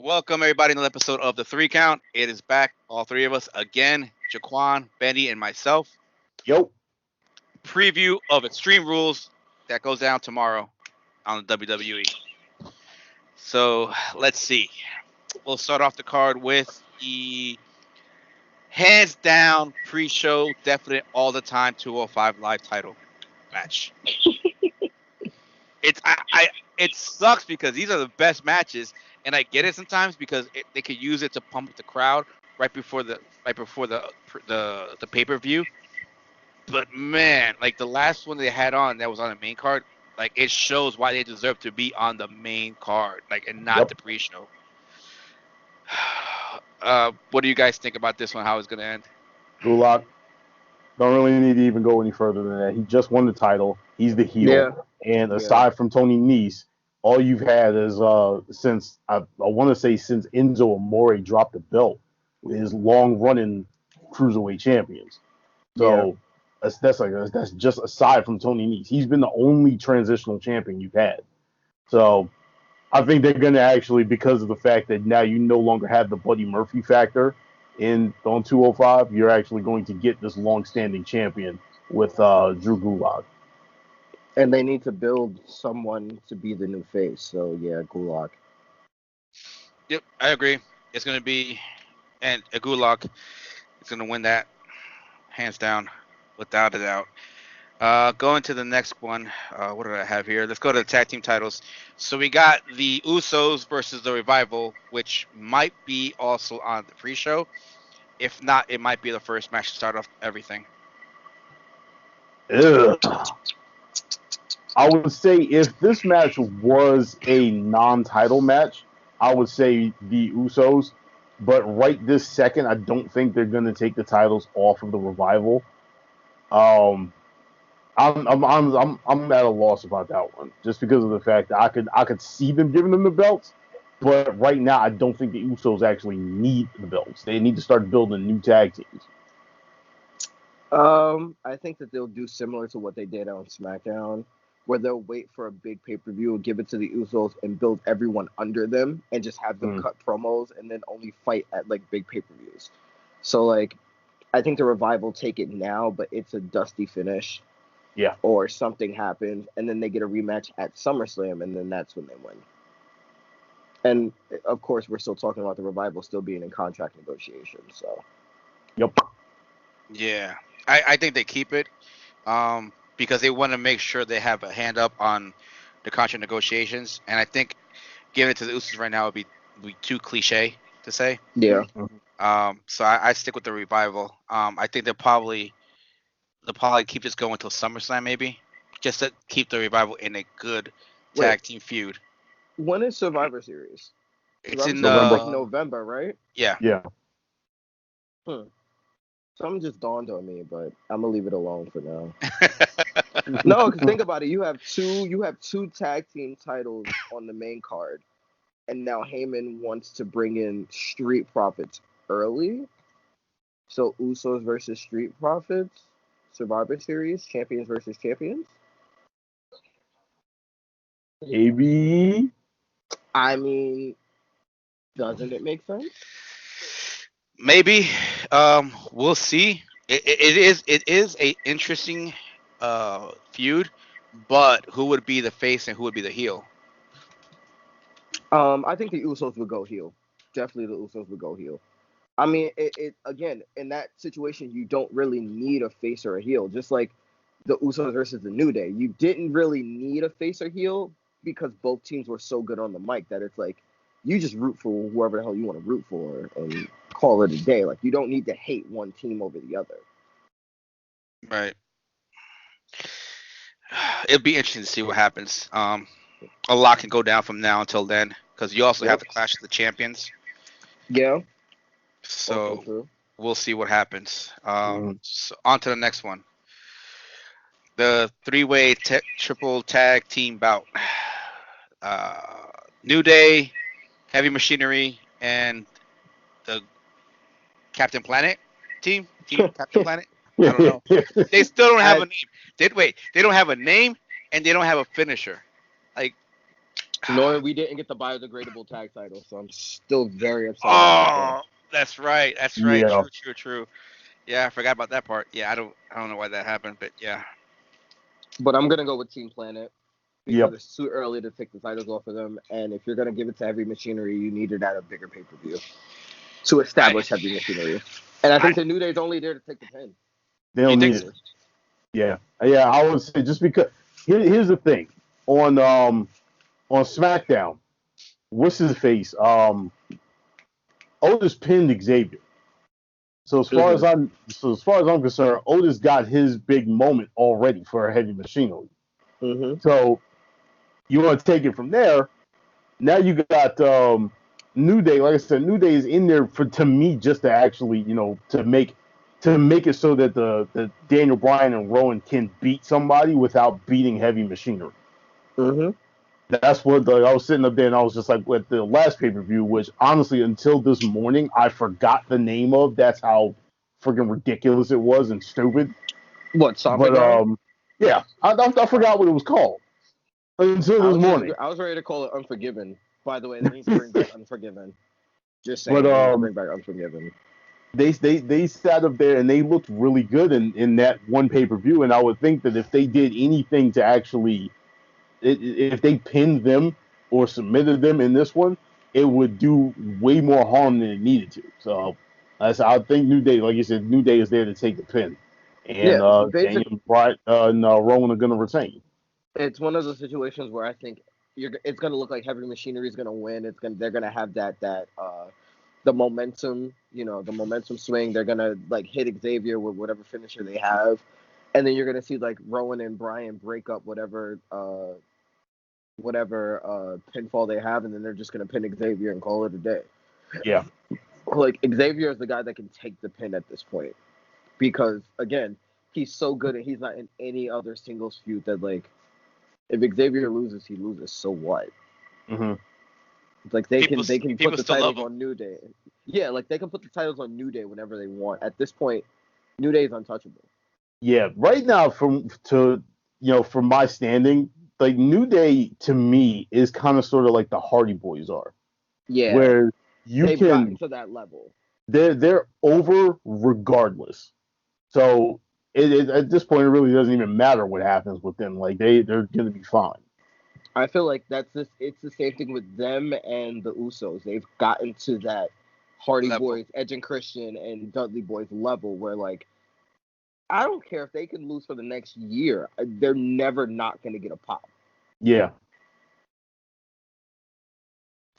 Welcome everybody to another episode of the Three Count. It is back, all three of us again, Jaquan, Benny, and myself. Yo. Preview of Extreme Rules that goes down tomorrow on the WWE. So let's see. We'll start off the card with the hands down pre-show, definite all the time 205 live title match. It sucks because these are the best matches, and I get it sometimes because they could use it to pump up the crowd right before the pay-per-view. But man, like the last one they had on that was on the main card, like it shows why they deserve to be on the main card, like and not the pre-show. What do you guys think about this one? How it's gonna end? Gulak. Don't really need to even go any further than that. He just won the title. He's the heel. Yeah. And aside from Tony Nese, all you've had is since I want to say since Enzo Amore dropped the belt, is long running cruiserweight champions. So that's just aside from Tony Nese. He's been the only transitional champion you've had. So I think they're gonna actually, because of the fact that now you no longer have the Buddy Murphy factor on 205, you're actually going to get this long-standing champion with Drew Gulak. And they need to build someone to be the new face. So yeah, Gulak. Yep, I agree. It's gonna be, and Gulak is gonna win that hands down, without a doubt. Going to the next one. What did I have here? Let's go to the tag team titles. So we got the Usos versus the Revival, which might be also on the pre-show. If not, it might be the first match to start off everything. Ugh. I would say if this match was a non-title match, I would say the Usos. But right this second, I don't think they're going to take the titles off of the Revival. I'm at a loss about that one, just because of the fact that I could see them giving them the belts, but right now I don't think the Usos actually need the belts. They need to start building new tag teams. I think that they'll do similar to what they did on SmackDown, where they'll wait for a big pay-per-view, give it to the Usos, and build everyone under them, and just have them cut promos, and then only fight at like big pay-per-views. So like, I think the Revival take it now, but it's a dusty finish. Yeah. Or something happens, and then they get a rematch at SummerSlam, and then that's when they win. And of course, we're still talking about the Revival still being in contract negotiations. So. Yep. Yeah, I think they keep it, because they want to make sure they have a hand up on the contract negotiations, and I think giving it to the Usos right now would be too cliche to say. Yeah. So I stick with the Revival. I think they'll probably keep this going until SummerSlam, maybe, just to keep the Revival in a good tag team feud. When is Survivor Series? It's in November, right? Yeah. Yeah. Something just dawned on me, but I'm gonna leave it alone for now. No, because think about it. You have two tag team titles on the main card, and now Heyman wants to bring in Street Profits early. So Usos versus Street Profits. Survivor Series, champions versus champions? Maybe. I mean, doesn't it make sense? Maybe. We'll see. It is a interesting feud, but who would be the face and who would be the heel? I think the Usos would go heel. Definitely the Usos would go heel. I mean, it again, in that situation, you don't really need a face or a heel. Just like the Usos versus the New Day. You didn't really need a face or heel because both teams were so good on the mic that it's like, you just root for whoever the hell you want to root for and call it a day. Like, you don't need to hate one team over the other. Right. It'll be interesting to see what happens. A lot can go down from now until then, because you also have the Clash of the Champions. Yeah. So we'll see what happens. So on to the next one. The three-way triple tag team bout. New Day, Heavy Machinery, and the Captain Planet team. Captain Planet? I don't know. They still don't have a name. They don't have a name, and they don't have a finisher. Like, Knowing we didn't get the biodegradable tag title, so I'm still very upset about that. Oh, that's right. That's right. Yeah. True. Yeah, I forgot about that part. Yeah, I don't know why that happened, but yeah. But I'm gonna go with Team Planet because Yep. it's too early to take the titles off of them. And if you're gonna give it to Heavy Machinery, you need it at a bigger pay-per-view to establish Heavy Machinery. And I think the New Day's only there to take the pin. They don't need it. Yeah. I would say just because here's the thing on SmackDown, what's his face? Otis pinned Xavier. So as far as I'm concerned, Otis got his big moment already for Heavy Machinery. Mm-hmm. So you want to take it from there. Now you got New Day. Like I said, New Day is in there to me just to actually, to make it so that the Daniel Bryan and Rowan can beat somebody without beating Heavy Machinery. Mm-hmm. That's what I was sitting up there and I was just like, with the last pay-per-view, which honestly until this morning I forgot the name of. That's how freaking ridiculous it was and stupid. What, Samba? But yeah, I forgot what it was called until this morning. I was ready to call it Unforgiven. By the way, they need to bring back Unforgiven. Just saying, they need to bring back Unforgiven. They sat up there and they looked really good in that one pay-per-view, and I would think that if they did anything to actually, if they pinned them or submitted them in this one, it would do way more harm than it needed to. So I think New Day, like you said, New Day is there to take the pin, and Daniel Bryan and Rowan are going to retain. It's one of those situations where I think it's going to look like Heavy Machinery is going to win. They're going to have that the momentum, the momentum swing. They're going to like hit Xavier with whatever finisher they have, and then you're going to see like Rowan and Bryan break up whatever pinfall they have, and then they're just going to pin Xavier and call it a day. Yeah. Like Xavier is the guy that can take the pin at this point because again, he's so good and he's not in any other singles feud that like if Xavier loses, he loses. So what? Mm-hmm. It's like they can put the titles on New Day. Yeah, like they can put the titles on New Day whenever they want. At this point, New Day is untouchable. Yeah, right now from my standing, like New Day to me is kind of sort of like the Hardy Boys are. Yeah, where they've gotten to that level. They're over regardless. So it at this point it really doesn't even matter what happens with them. Like they're gonna be fine. I feel like it's the same thing with them and the Usos. They've gotten to that Hardy Boys, Edge and Christian, and Dudley Boys level where like I don't care if they can lose for the next year. They're never not going to get a pop. Yeah.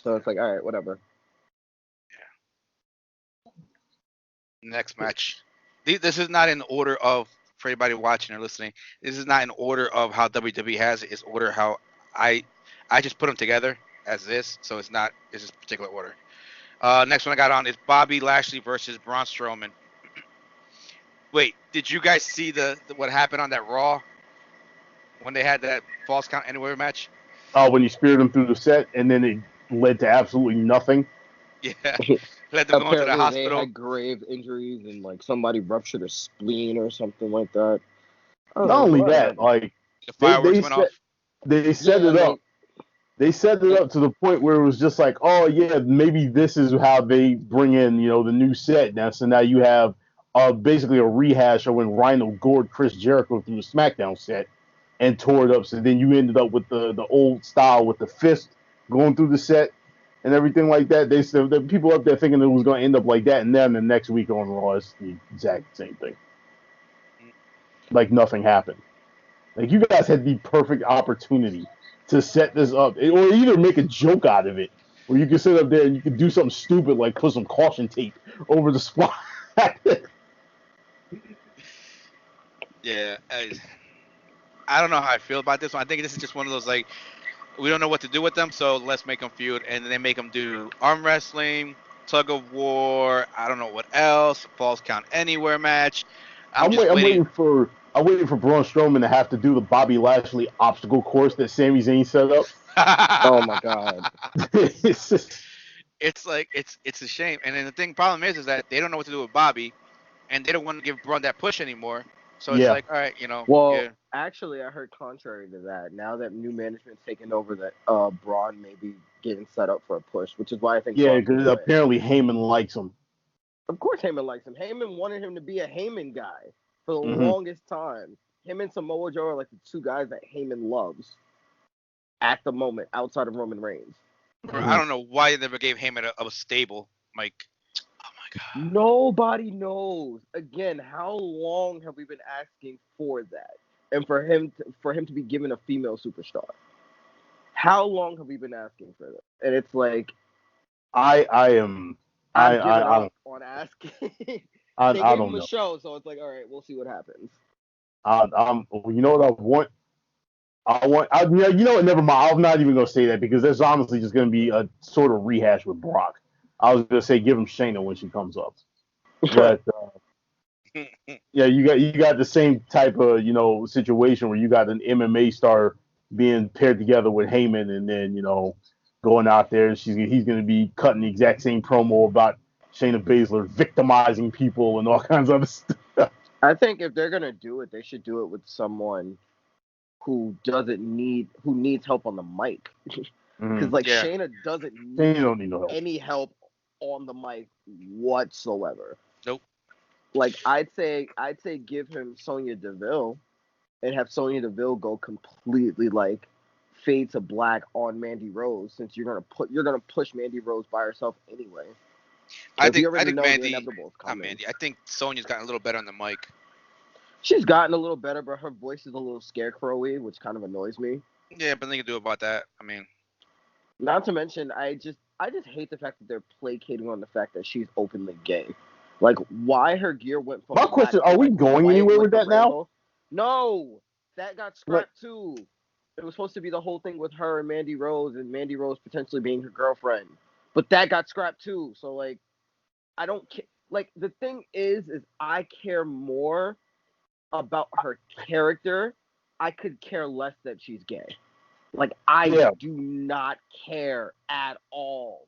So it's like, all right, whatever. Yeah. Next match. This is not in order of, for anybody watching or listening, this is not in order of how WWE has it. It's order how I just put them together as this. So it's this particular order. Next one I got on is Bobby Lashley versus Braun Strowman. Wait, did you guys see what happened on that Raw when they had that Falls Count Anywhere match? Oh, when you speared them through the set and then it led to absolutely nothing. Yeah, led them going to the hospital. They had grave injuries and like somebody ruptured a spleen or something like that. Not only that, like the fireworks went off. They set it up. They set it up to the point where it was just like, oh yeah, maybe this is how they bring in, the new set now. So now you have basically a rehash of when Rhino gored Chris Jericho through the SmackDown set and tore it up. So then you ended up with the old style with the fist going through the set and everything like that. They said the people up there thinking it was going to end up like that, and then the next week on Raw it's the exact same thing. Like nothing happened. Like you guys had the perfect opportunity to set this up, or either make a joke out of it, where you can sit up there and you can do something stupid like put some caution tape over the spot. Yeah, I don't know how I feel about this one. I think this is just one of those like we don't know what to do with them, so let's make them feud, and then they make them do arm wrestling, tug of war. I don't know what else. Falls Count Anywhere match. I'm waiting for Braun Strowman to have to do the Bobby Lashley obstacle course that Sami Zayn set up. Oh my god! It's like it's a shame. And then the problem is that they don't know what to do with Bobby, and they don't want to give Braun that push anymore. So it's like, all right, Well, yeah. actually, I heard contrary to that. Now that new management's taken over, that Braun may be getting set up for a push, which is why I think. Yeah, because apparently Heyman likes him. Of course, Heyman likes him. Heyman wanted him to be a Heyman guy for the longest time. Him and Samoa Joe are like the two guys that Heyman loves at the moment, outside of Roman Reigns. I don't know why they never gave Heyman a stable. Like, oh my god. Nobody knows. Again, how long have we been asking for that? And for him to be given a female superstar. How long have we been asking for that? And it's like, I'm giving up on asking. I They gave don't him a know. show, so it's like, all right, we'll see what happens. You know what I want. You know what? Never mind. I'm not even gonna say that because there's honestly just gonna be a sort of rehash with Brock. I was gonna say give him Shayna when she comes up, but yeah, you got the same type of situation where you got an MMA star being paired together with Heyman, and then going out there, he's gonna be cutting the exact same promo about Shayna Baszler victimizing people and all kinds of other stuff. I think if they're gonna do it, they should do it with someone who needs help on the mic. Because Shayna doesn't need no help. any help on the mic whatsoever. Nope. Like I'd say give him Sonya Deville and have Sonya Deville go completely like fade to black on Mandy Rose, since you're gonna push Mandy Rose by herself anyway. I think Mandy. Not Mandy. I think Sonya's gotten a little better on the mic. She's gotten a little better, but her voice is a little scarecrowy, which kind of annoys me. Yeah, but nothing to do about that. I mean, not to mention, I just hate the fact that they're placating on the fact that she's openly gay. Like, why her gear went from. My question: are we going anywhere with that now? No, that got scrapped too. It was supposed to be the whole thing with her and Mandy Rose potentially being her girlfriend, but that got scrapped too. So like, I don't care. Like, the thing is I care more about her character. I could care less that she's gay. Like, I do not care at all.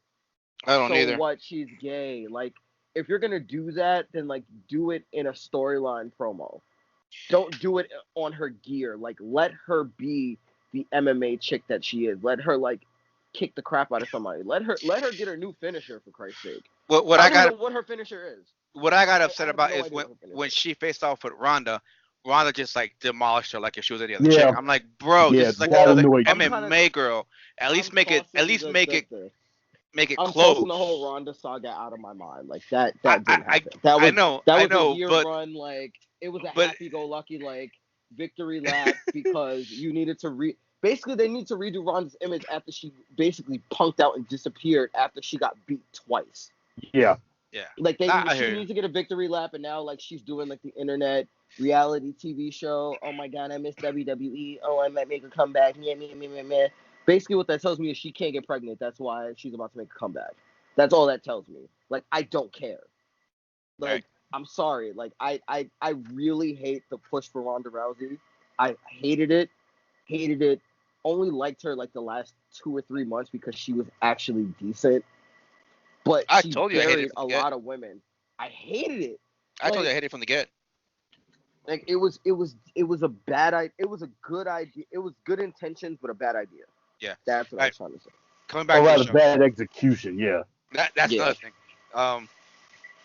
I don't either. What, she's gay? Like, if you're gonna do that, then like do it in a storyline promo. Don't do it on her gear. Like, let her be the MMA chick that she is. Let her like kick the crap out of somebody. Let her get her new finisher, for Christ's sake. What I got know what her finisher is. What I got upset about is when she faced off with Ronda just like demolished her like if she was any other chick. I'm like, bro, this is like another MMA girl. At least make it close. I'm the whole Ronda saga out of my mind. Like that didn't happen. That was a year run. Like, it was a happy-go-lucky like victory lap because you needed to basically they need to redo Ronda's image after she basically punked out and disappeared after she got beat twice. Yeah. Yeah. Like she needs to get a victory lap, and now like she's doing like the internet reality TV show. Oh my god, I miss WWE. Oh, I might make a comeback. Meh. Basically, what that tells me is she can't get pregnant. That's why she's about to make a comeback. That's all that tells me. Like, I don't care. Like, right. I'm sorry. Like, I really hate the push for Ronda Rousey. I hated it. Only liked her like the last 2 or 3 months because she was actually decent. But she buried a lot of women. I hated it. I told you I hated it from the get. Like, it was a bad idea. It was a good idea. It was good intentions, but a bad idea. Yeah. That's what I was trying to say. Coming back to the show. Bad execution, yeah. That's another thing.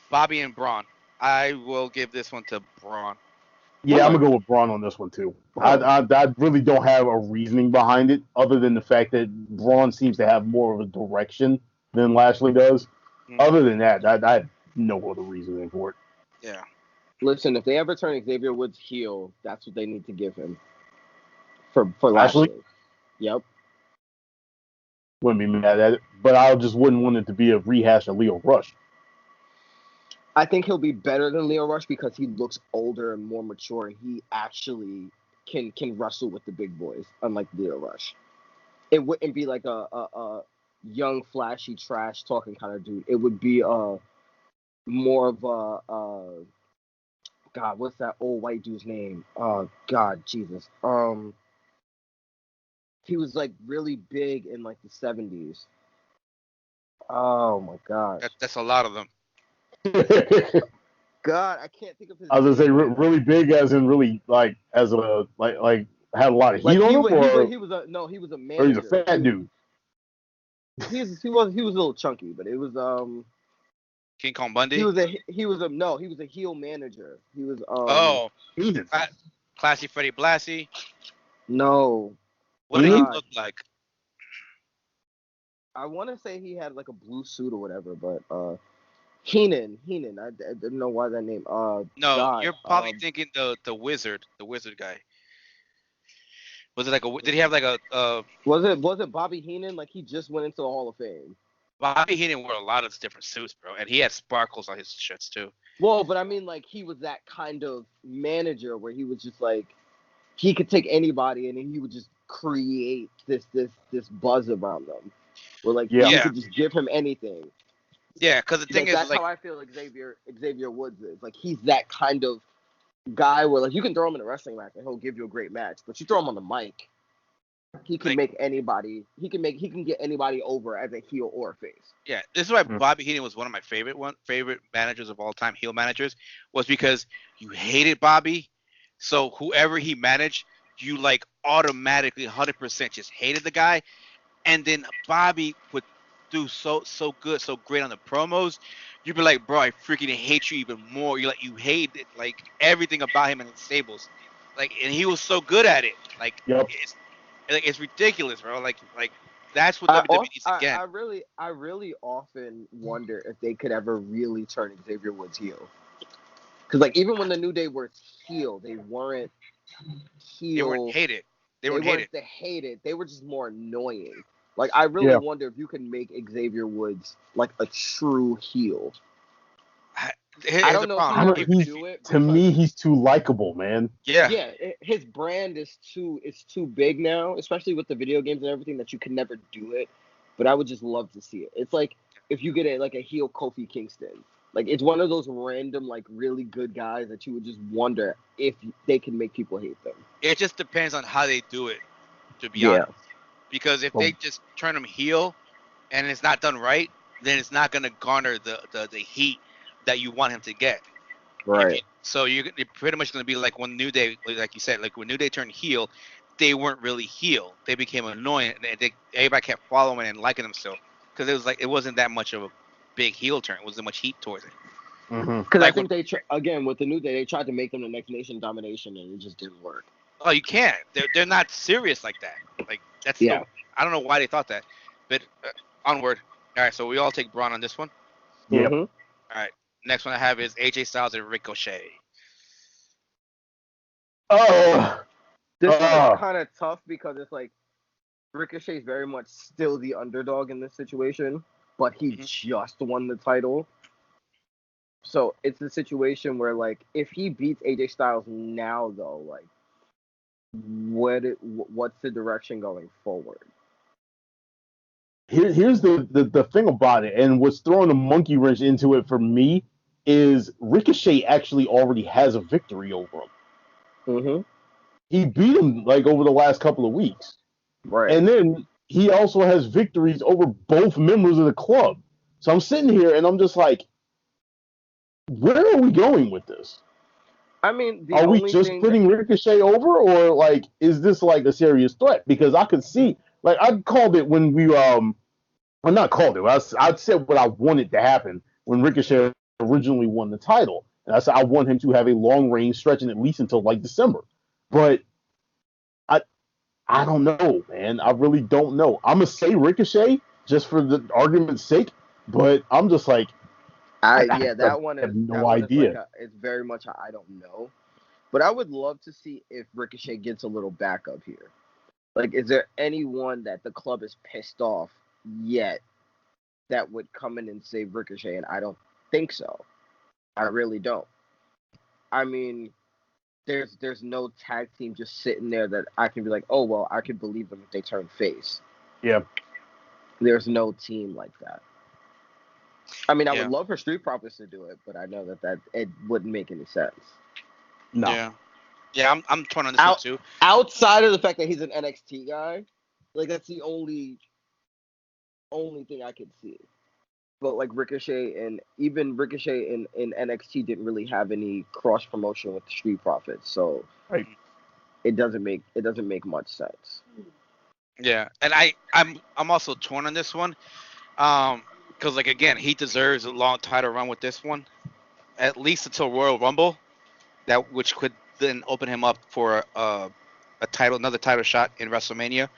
Bobby and Braun. I will give this one to Braun. Yeah, I'm going to go with Braun on this one, too. I really don't have a reasoning behind it, other than the fact that Braun seems to have more of a direction than Lashley does. Mm-hmm. Other than that, I have no other reasoning for it. Yeah. Listen, if they ever turn Xavier Woods heel, that's what they need to give him. For Lashley? Yep. Wouldn't be mad at it, but I just wouldn't want it to be a rehash of Lio Rush. I think he'll be better than Lio Rush because he looks older and more mature, and he actually can wrestle with the big boys, unlike Lio Rush. It wouldn't be like a young, flashy, trash talking kind of dude. It would be more of a God, what's that old white dude's name? Oh God, Jesus. He was like really big in like the 70s. Oh my gosh. That's a lot of them. God, I can't think of his I was gonna say name. really big, as in really like as a like had a lot of heat Like on him, he was a or he's a manager. fat dude. He was a little chunky, but it was King Kong Bundy. he was a heel manager. He was Oh, Classy Freddie Blassie. no. What did he God. look like? I want to say he had like a blue suit or whatever, but Heenan. I didn't know why that name. No, God, you're probably thinking the wizard guy. Was it like did he have like a was it Bobby Heenan? Like he just went into the Hall of Fame. Bobby Heenan wore a lot of different suits, bro, and he had sparkles on his shirts too. Well, but I mean, like he was that kind of manager where he was just like he could take anybody and then he would just create this buzz around them. Where like you could just give him anything. Yeah, because the thing is, that's how I feel Xavier Woods is. Like he's that kind of guy where like you can throw him in a wrestling match and he'll give you a great match, but you throw him on the mic, he can make anybody. He can get anybody over as a heel or a face. Yeah, this is why Bobby Heenan was one of my favorite managers of all time, heel managers, was because you hated Bobby, so whoever he managed, you like automatically 100% just hated the guy, and then Bobby would do so good, so great on the promos. You'd be like, bro, I freaking hate you even more. You hate it, like everything about him and his stables, like, and he was so good at it, like it's ridiculous, bro. Like that's what WWE needs to get. I really often wonder if they could ever really turn Xavier Woods heel. Because like even when the New Day were heel, they weren't heel. They weren't hated. They weren't hated. They were just more annoying. Like I really wonder if you can make Xavier Woods like a true heel. I don't know if he would do it. To me, he's too likable, man. Yeah. His brand is too big now, especially with the video games and everything, that you can never do it. But I would just love to see it. It's like if you get a heel Kofi Kingston. Like it's one of those random, like really good guys that you would just wonder if they can make people hate them. It just depends on how they do it, to be honest. Because if they just turn him heel and it's not done right, then it's not gonna garner the heat that you want him to get. Right. So you're pretty much going to be like when New Day, like you said, like when New Day turned heel, they weren't really heel. They became annoying. Everybody kept following and liking them still, because it wasn't that much of a big heel turn. It wasn't much heat towards it. Because I think again with the New Day, they tried to make them the next Nation Domination, and it just didn't work. Oh, you can't. They're not serious like that. Like that's I don't know why they thought that. But onward. All right, so we all take Braun on this one. Yep. All right. Next one I have is AJ Styles and Ricochet. This one is kind of tough because it's like Ricochet is very much still the underdog in this situation, but he just won the title. So it's a situation where like if he beats AJ Styles now though, like what's the direction going forward? Here's the thing about it, and what's throwing a monkey wrench into it for me is Ricochet actually already has a victory over him. He beat him like over the last couple of weeks, right? And then he also has victories over both members of the club. So I'm sitting here and I'm just like, where are we going with this? I mean, are we just putting Ricochet over, or like is this like a serious threat? Because I could see, like I called it when we well, not called it. I said what I wanted to happen when Ricochet originally won the title, and I said I want him to have a long reign stretching at least until like December. But I don't know, man. I really don't know. I'm gonna say Ricochet just for the argument's sake, but I'm just like, that one is no idea. Like it's very much I don't know, but I would love to see if Ricochet gets a little backup here. Like, is there anyone that the club is pissed off yet that would come in and save Ricochet? And I don't think so. I really don't. I mean, there's no tag team just sitting there that I can be like, oh well, I could believe them if they turn face. Yeah. There's no team like that. I mean, I would love for Street Profits to do it, but I know that it wouldn't make any sense. No. Yeah, I'm torn on this one too. Outside of the fact that he's an NXT guy, like that's the only thing I could see. but like Ricochet and even Ricochet in NXT didn't really have any cross promotion with the Street Profits, so Right. it doesn't make much sense. Yeah, and I'm also torn on this one, because like again, he deserves a long title run with this one, at least until Royal Rumble, that which could then open him up for another title shot in WrestleMania.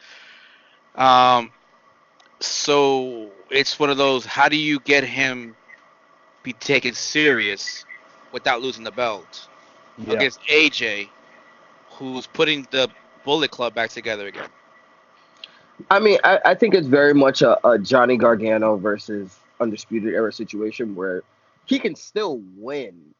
So it's one of those. How do you get him be taken serious without losing the belt against AJ, who's putting the Bullet Club back together again? I mean, I think it's very much a Johnny Gargano versus Undisputed Era situation where he can still win,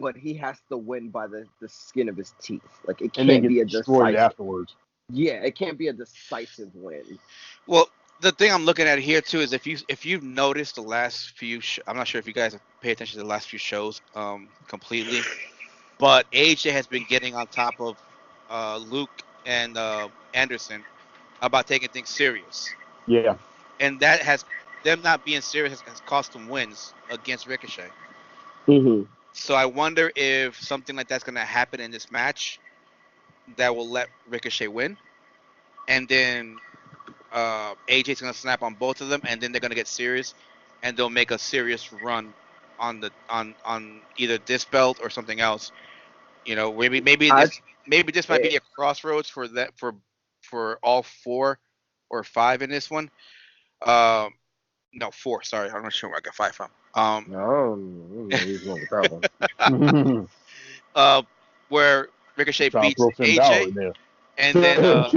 but he has to win by the skin of his teeth. Like it can't be a decisive afterwards. Yeah, it can't be a decisive win. Well, the thing I'm looking at here too is if you've noticed the last few, I'm not sure if you guys have paid attention to the last few shows completely, but AJ has been getting on top of Luke and Anderson about taking things serious. Yeah. And that has them not being serious has cost them wins against Ricochet. Mm-hmm. So I wonder if something like that's going to happen in this match that will let Ricochet win, and then AJ's going to snap on both of them, and then they're going to get serious, and they'll make a serious run on the on either this belt or something else. You know, maybe this might be a crossroads for that for all 4 or 5 in this one. No, 4. Sorry, I'm not sure where I got 5 from. No, he's going with that one. Where Ricochet beats AJ, and then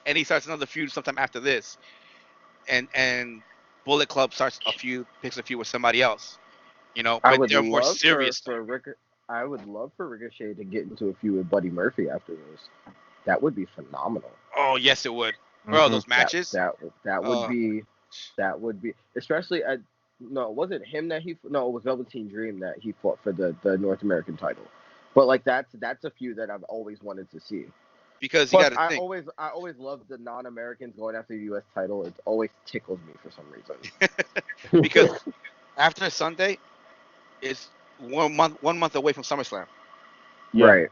and he starts another feud sometime after this, and Bullet Club picks a feud with somebody else. You know, but they're more serious. I would love for Ricochet to get into a feud with Buddy Murphy after this. That would be phenomenal. Oh yes, it would. Bro, those matches. That would be especially at was it him that it was Velveteen Dream that he fought for the North American title. But like that's a feud that I've always wanted to see. Because you got to think. I always love the non-Americans going after the U.S. title. It always tickles me for some reason. Because after Sunday, it's 1 month away from SummerSlam. Yeah. Right.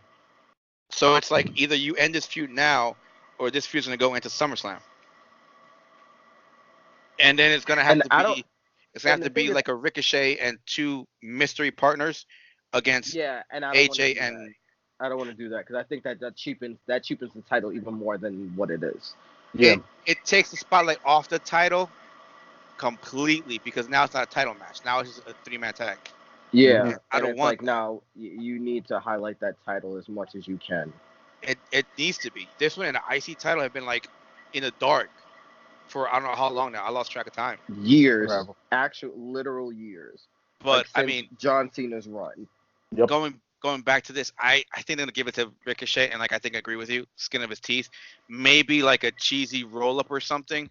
So it's like either you end this feud now, or this feud's gonna go into SummerSlam. And then it's gonna have to be like a Ricochet and 2 mystery partners against AJ and. I don't want to do that because I think that cheapens the title even more than what it is. Yeah, it takes the spotlight off the title completely because now it's not a title match. Now it's just a 3-man tag. Yeah, I don't want. Like now you need to highlight that title as much as you can. It needs to be. This one and the IC title have been like in the dark for I don't know how long now. I lost track of time. Years, actual literal years. But like I mean, John Cena's run. Yep. Going back to this, I think they're gonna give it to Ricochet, and like I think I agree with you, skin of his teeth, maybe like a cheesy roll up or something.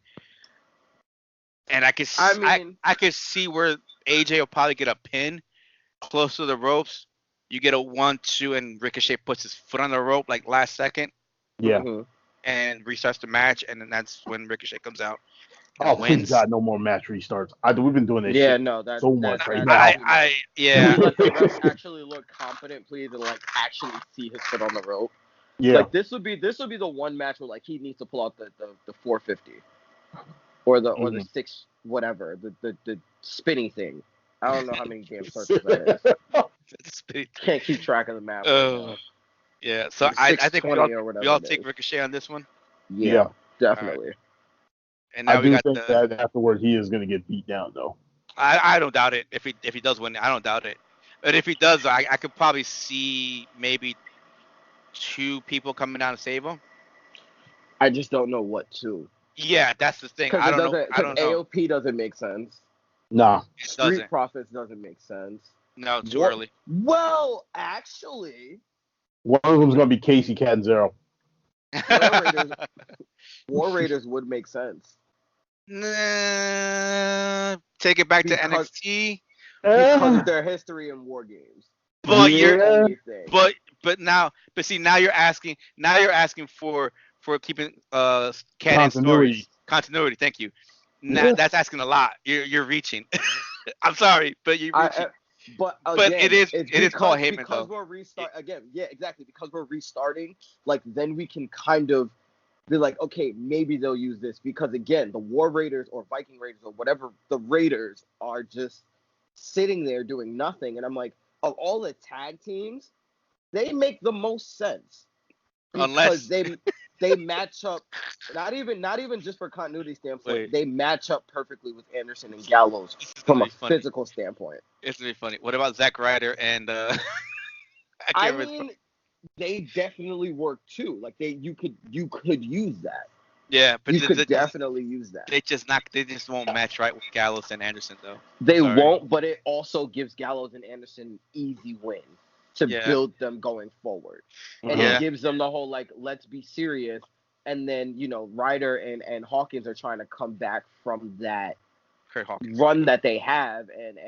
And I could see where AJ will probably get a pin close to the ropes. You get a 1-2, and Ricochet puts his foot on the rope like last second. Yeah. Mm-hmm. And restarts the match, and then that's when Ricochet comes out. Oh, please God, no more match restarts. We've been doing this shit so much right now. Let the ref actually look confident, please, and like actually see his foot on the rope. Yeah. Like this would be the one match where like he needs to pull out the 450 or the 6 whatever the spinny thing. I don't know how many damn circles that is. Can't keep track of the map. Yeah. So I think we all take Ricochet on this one. Yeah. Definitely. And now I do think that afterward he is going to get beat down, though. I don't doubt it. If he does win, I don't doubt it. But if he does, I could probably see maybe 2 people coming down to save him. I just don't know what 2. Yeah, that's the thing. I don't know. AOP doesn't make sense. Nah. Street Profits doesn't make sense. No, too early. Well, actually, one of them's going to be Casey Catanzaro. War Raiders would make sense. Nah, take it back to NXT because of their history in War Games. But now you're asking for keeping canon stories continuity. Thank you. Nah, that's asking a lot. You're reaching. I'm sorry, but you're reaching. But again, it is Paul Heyman because though. we're again. Yeah, exactly. Because we're restarting, like then we can kind of be like, okay, maybe they'll use this because again, the War Raiders or Viking Raiders or whatever, the Raiders are just sitting there doing nothing, and I'm like, of all the tag teams, they make the most sense because they match up. Not even just for continuity standpoint, they match up perfectly with Anderson and Gallows from a physical standpoint. It's gonna be funny. What about Zack Ryder and? I mean, they definitely work too. Like you could use that. Yeah, but you could definitely use that. They just won't match right with Gallows and Anderson though. They won't, but it also gives Gallows and Anderson easy win to build them going forward. And it gives them the whole like let's be serious. And then, Ryder and Hawkins are trying to come back from that run that they have and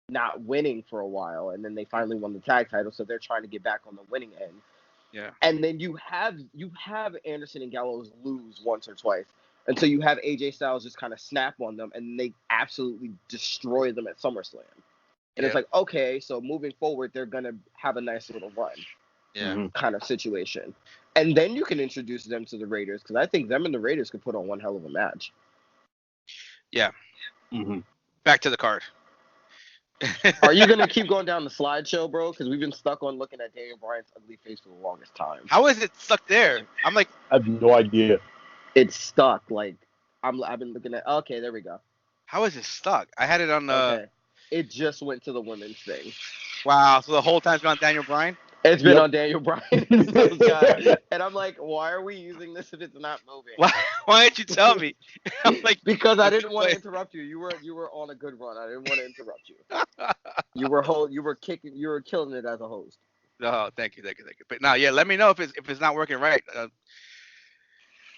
not winning for a while. And then they finally won the tag title, so they're trying to get back on the winning end. Yeah. And then you have Anderson and Gallows lose once or twice. And so you have AJ Styles just kind of snap on them and they absolutely destroy them at SummerSlam. And it's like, okay, so moving forward, they're going to have a nice little run. Yeah. Kind of situation. And then you can introduce them to the Raiders because I think them and the Raiders could put on one hell of a match. Yeah. Back to the card. Are you going to keep going down the slideshow, bro? Because we've been stuck on looking at Daniel Bryan's ugly face for the longest time. How is it stuck there? I'm like, I have no idea. It's stuck. Like I've been looking at. Okay, there we go. How is it stuck? I had it on the. Okay. It just went to the women's thing. Wow. So the whole time's been on Daniel Bryan? It's been on Daniel Bryan and those guys. And I'm like, why are we using this if it's not moving? Why didn't you tell me? I'm like, because I didn't want to interrupt you. You were on a good run. I didn't want to interrupt you. You were killing it as a host. Oh, thank you. But now, let me know if it's not working right. All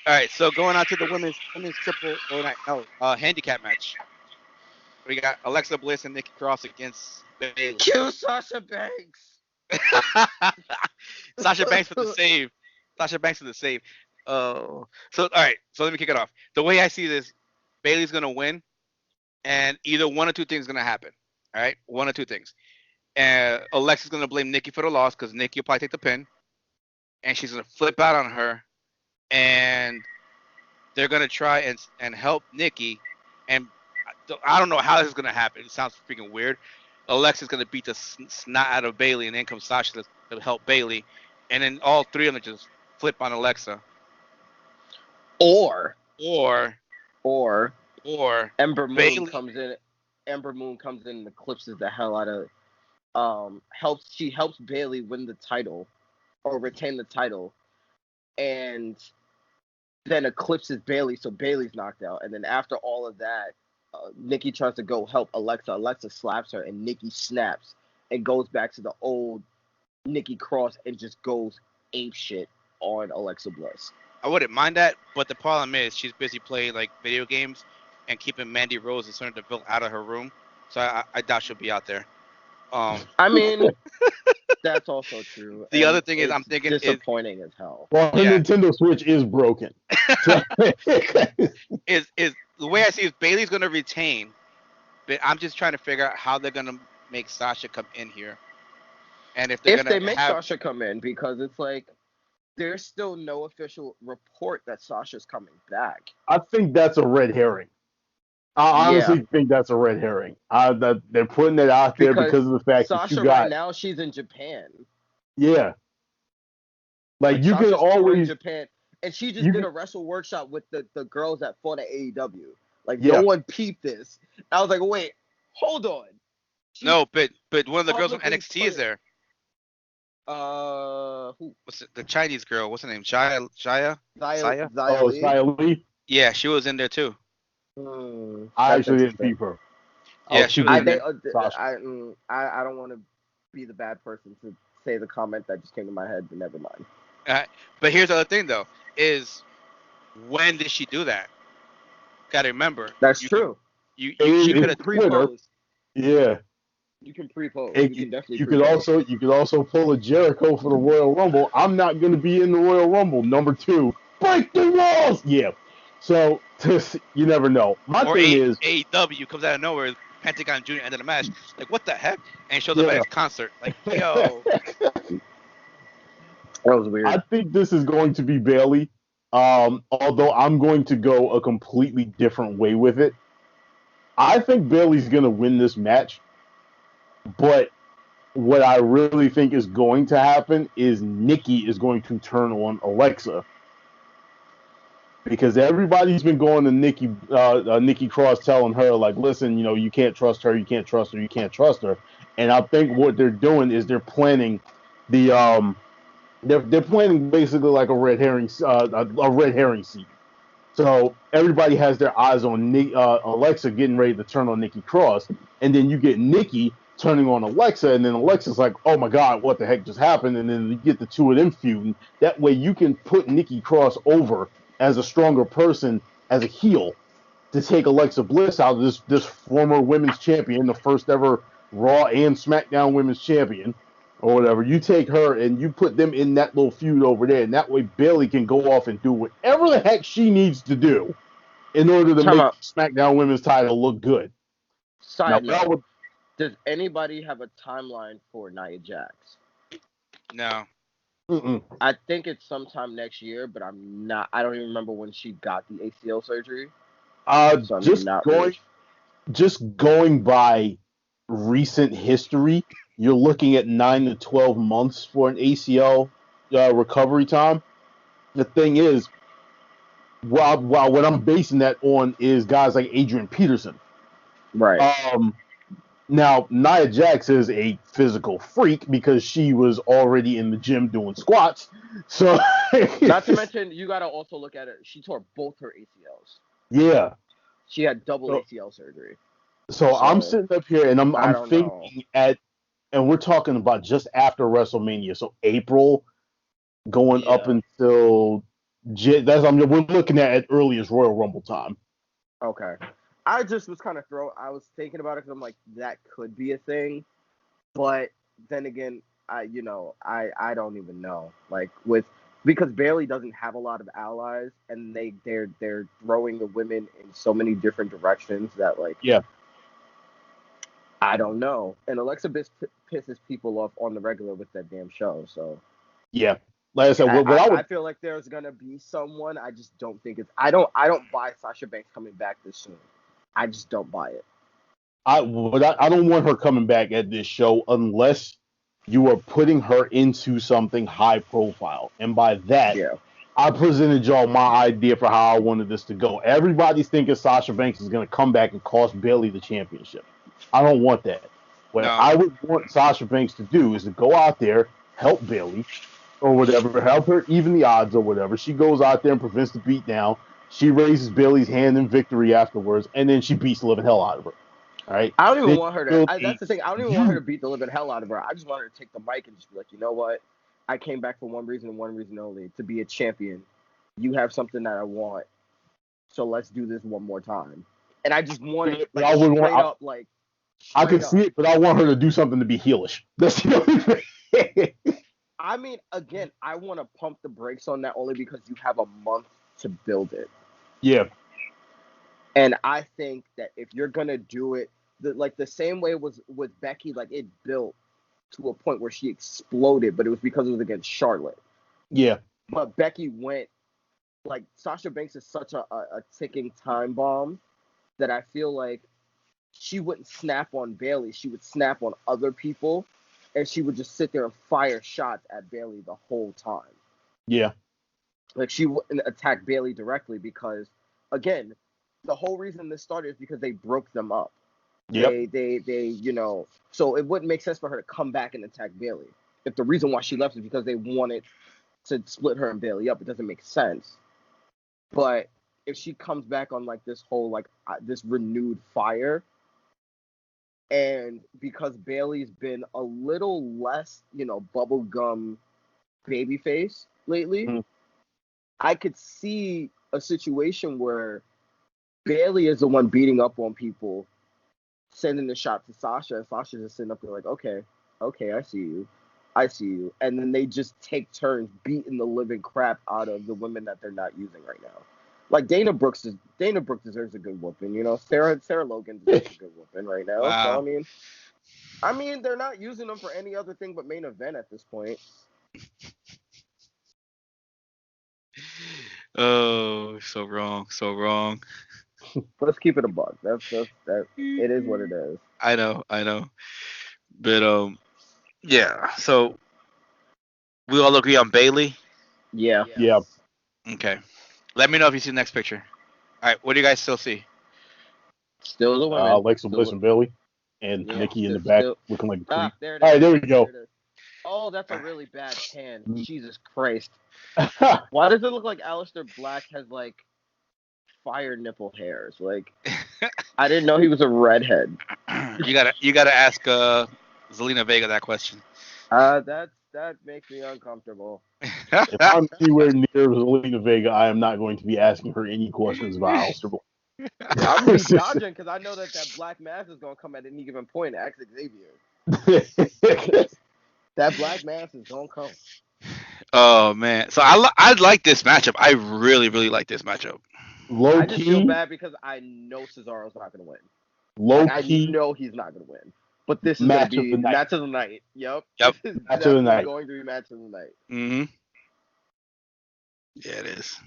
right, so going on to the women's triple handicap match. We got Alexa Bliss and Nikki Cross against Bayley. Cue Sasha Banks. Sasha Banks for the save. Oh, so all right. So let me kick it off. The way I see this, Bayley's gonna win, and either one or two things is gonna happen. All right, one or two things. Alexa's gonna blame Nikki for the loss because Nikki will probably take the pin, and she's gonna flip out on her, and they're gonna try and help Nikki, and I don't know how this is gonna happen. It sounds freaking weird. Alexa's gonna beat the snot out of Bayley, and then comes Sasha to help Bayley, and then all three of them just flip on Alexa. Or Ember Moon comes in. Ember Moon comes in and eclipses the hell out of. She helps Bayley win the title, or retain the title, and then eclipses Bayley, so Bayley's knocked out, and then after all of that. Nikki tries to go help Alexa. Alexa slaps her, and Nikki snaps and goes back to the old Nikki Cross and just goes apeshit on Alexa Bliss. I wouldn't mind that, but the problem is she's busy playing like video games and keeping Mandy Rose and Sonya Deville out of her room, so I doubt she'll be out there. I mean, that's also true. The other thing is, I'm thinking disappointing as hell. Well, the Nintendo Switch is broken. is the way I see it is Bayley's gonna retain, but I'm just trying to figure out how they're gonna make Sasha come in here, and if they make Sasha come in, because it's like there's still no official report that Sasha's coming back. I think that's a red herring. I honestly think that's a red herring. That they're putting it out there because of the fact Sasha that you got right now she's in Japan. Yeah, like you Sasha's can always in Japan, and she just did a wrestle workshop with the girls that fought at AEW. Like no one peeped this. I was like, wait, hold on. No, but one of the girls from NXT is there. Who? What's it, the Chinese girl? What's her name? Xia? Xia Li? Yeah, she was in there too. I actually didn't peep her. Yeah, she was in there. I don't want to be the bad person to say the comment that just came to my head, but never mind. But here's the other thing, though, is when did she do that? Gotta remember. That's true. She could have pre-posed. Yeah. You can pre-pose. You could also pull a Jericho for the Royal Rumble. I'm not going to be in the Royal Rumble. Number 2, break the walls. Yeah. So You never know. My or thing is AEW comes out of nowhere, Pentagon Jr. ended the match. Like, what the heck? And shows up at his concert. Like, yo. That was weird. I think this is going to be Bayley. Although I'm going to go a completely different way with it. I think Bayley's going to win this match, but what I really think is going to happen is Nikki is going to turn on Alexa, because everybody's been going to Nikki Cross, telling her like, listen, you can't trust her, you can't trust her, you can't trust her. And I think what they're doing is they're planning the they're planning basically like a red herring scene. So everybody has their eyes on Alexa getting ready to turn on Nikki Cross, and then you get Nikki turning on Alexa, and then Alexa's like, "Oh my God, what the heck just happened?" And then you get the two of them feuding. That way, you can put Nikki Cross over as a stronger person, as a heel, to take Alexa Bliss out of this former women's champion, the first ever Raw and SmackDown women's champion, or whatever. You take her and you put them in that little feud over there, and that way Bayley can go off and do whatever the heck she needs to do in order to make SmackDown Women's title look good. Side note, does anybody have a timeline for Nia Jax? No. Mm-mm. I think it's sometime next year, but I don't even remember when she got the ACL surgery. So just going by recent history, you're looking at 9 to 12 months for an ACL recovery time. The thing is, while what I'm basing that on is guys like Adrian Peterson. Right. Now, Nia Jax is a physical freak because she was already in the gym doing squats. So, not to mention, you got to also look at it. She tore both her ACLs. Yeah. She had double ACL surgery. So I'm sitting up here and I'm thinking and we're talking about just after WrestleMania, so April going up until we're looking at earliest Royal Rumble time. Okay. I just was kind of I was thinking about it because I'm like, that could be a thing, but then again, I don't even know. Like because Bayley doesn't have a lot of allies, and they're throwing the women in so many different directions that I don't know. And Alexa Bliss pisses people off on the regular with that damn show. So yeah, like I said, I feel like there's gonna be someone. I just don't think it's. I don't buy Sasha Banks coming back this soon. I just don't buy it. I don't want her coming back at this show unless you are putting her into something high profile. And by that, I presented y'all my idea for how I wanted this to go. Everybody's thinking Sasha Banks is going to come back and cost Bayley the championship. I don't want that. What I would want Sasha Banks to do is to go out there, help Bayley or whatever, help her even the odds or whatever. She goes out there and prevents the beatdown. She raises Bayley's hand in victory afterwards, and then she beats the living hell out of her. All right. I don't even want her to. That's the thing. I don't even want her to beat the living hell out of her. I just want her to take the mic and just be like, you know what? I came back for one reason and one reason only, to be a champion. You have something that I want, so let's do this one more time. And I just want it I could see it, but I want her to do something to be heelish. That's the only thing. I mean, again, I want to pump the brakes on that only because you have a month to build it. Yeah. And I think that if you're going to do it, the same way was with Becky, like it built to a point where she exploded, but it was because it was against Charlotte. Yeah. But Becky went, Sasha Banks is such a ticking time bomb that I feel like she wouldn't snap on Bayley. She would snap on other people, and she would just sit there and fire shots at Bayley the whole time. Yeah. Like, she wouldn't attack Bayley directly because, again, the whole reason this started is because they broke them up. Yep. They so it wouldn't make sense for her to come back and attack Bayley. If the reason why she left is because they wanted to split her and Bayley up, it doesn't make sense. But if she comes back on this whole this renewed fire, and because Bayley's been a little less, bubblegum babyface lately, I could see a situation where Bayley is the one beating up on people, sending the shot to Sasha, and Sasha's just sitting up there like, okay, I see you. And then they just take turns beating the living crap out of the women that they're not using right now. Like Dana Brooke deserves a good whooping. Sarah Logan deserves a good whooping right now. Wow. So I mean, they're not using them for any other thing but main event at this point. Oh, so wrong. Let's keep it a buck. That it is what it is. I know. But yeah. So we all agree on Bailey. Yeah. Yeah. Okay. Let me know if you see the next picture. All right. What do you guys still see? Still the women. Alexa Bliss and Bailey, and Nikki in the back looking like a creep. There it is. All right, there we go. Oh, that's a really bad tan. Jesus Christ. Why does it look like Aleister Black has like fire nipple hairs? Like, I didn't know he was a redhead. You gotta ask Zelina Vega that question. That makes me uncomfortable. If I'm anywhere near Zelina Vega, I am not going to be asking her any questions about Aleister Black. I'm gonna be dodging because I know that black mass is gonna come at any given point. Ask Xavier. That black mass is gonna come. Oh man, so I like this matchup. I really like this matchup. I just feel bad because I know Cesaro's not gonna win. I know he's not gonna win. But this is gonna be match of the night. Yep. Yep. This is match of the night. Going to be match of the night. Mm-hmm. Yeah, it is.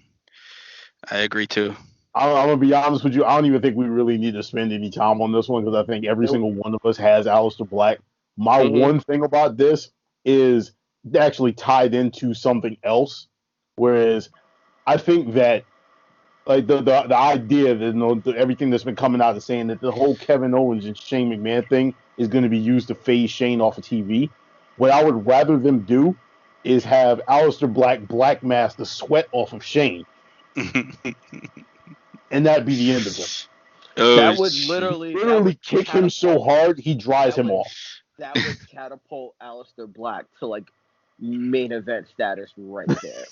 I agree too. I'm gonna be honest with you. I don't even think we really need to spend any time on this one because I think every single one of us has Aleister Black. My one thing about this is actually tied into something else, whereas I think that like the idea that everything that's been coming out is saying that the whole Kevin Owens and Shane McMahon thing is going to be used to phase Shane off of TV. What I would rather them do is have Aleister Black mask the sweat off of Shane. And that'd be the end of it. That would literally kick him so hard he dries him off. That would catapult Aleister Black to like main event status right there.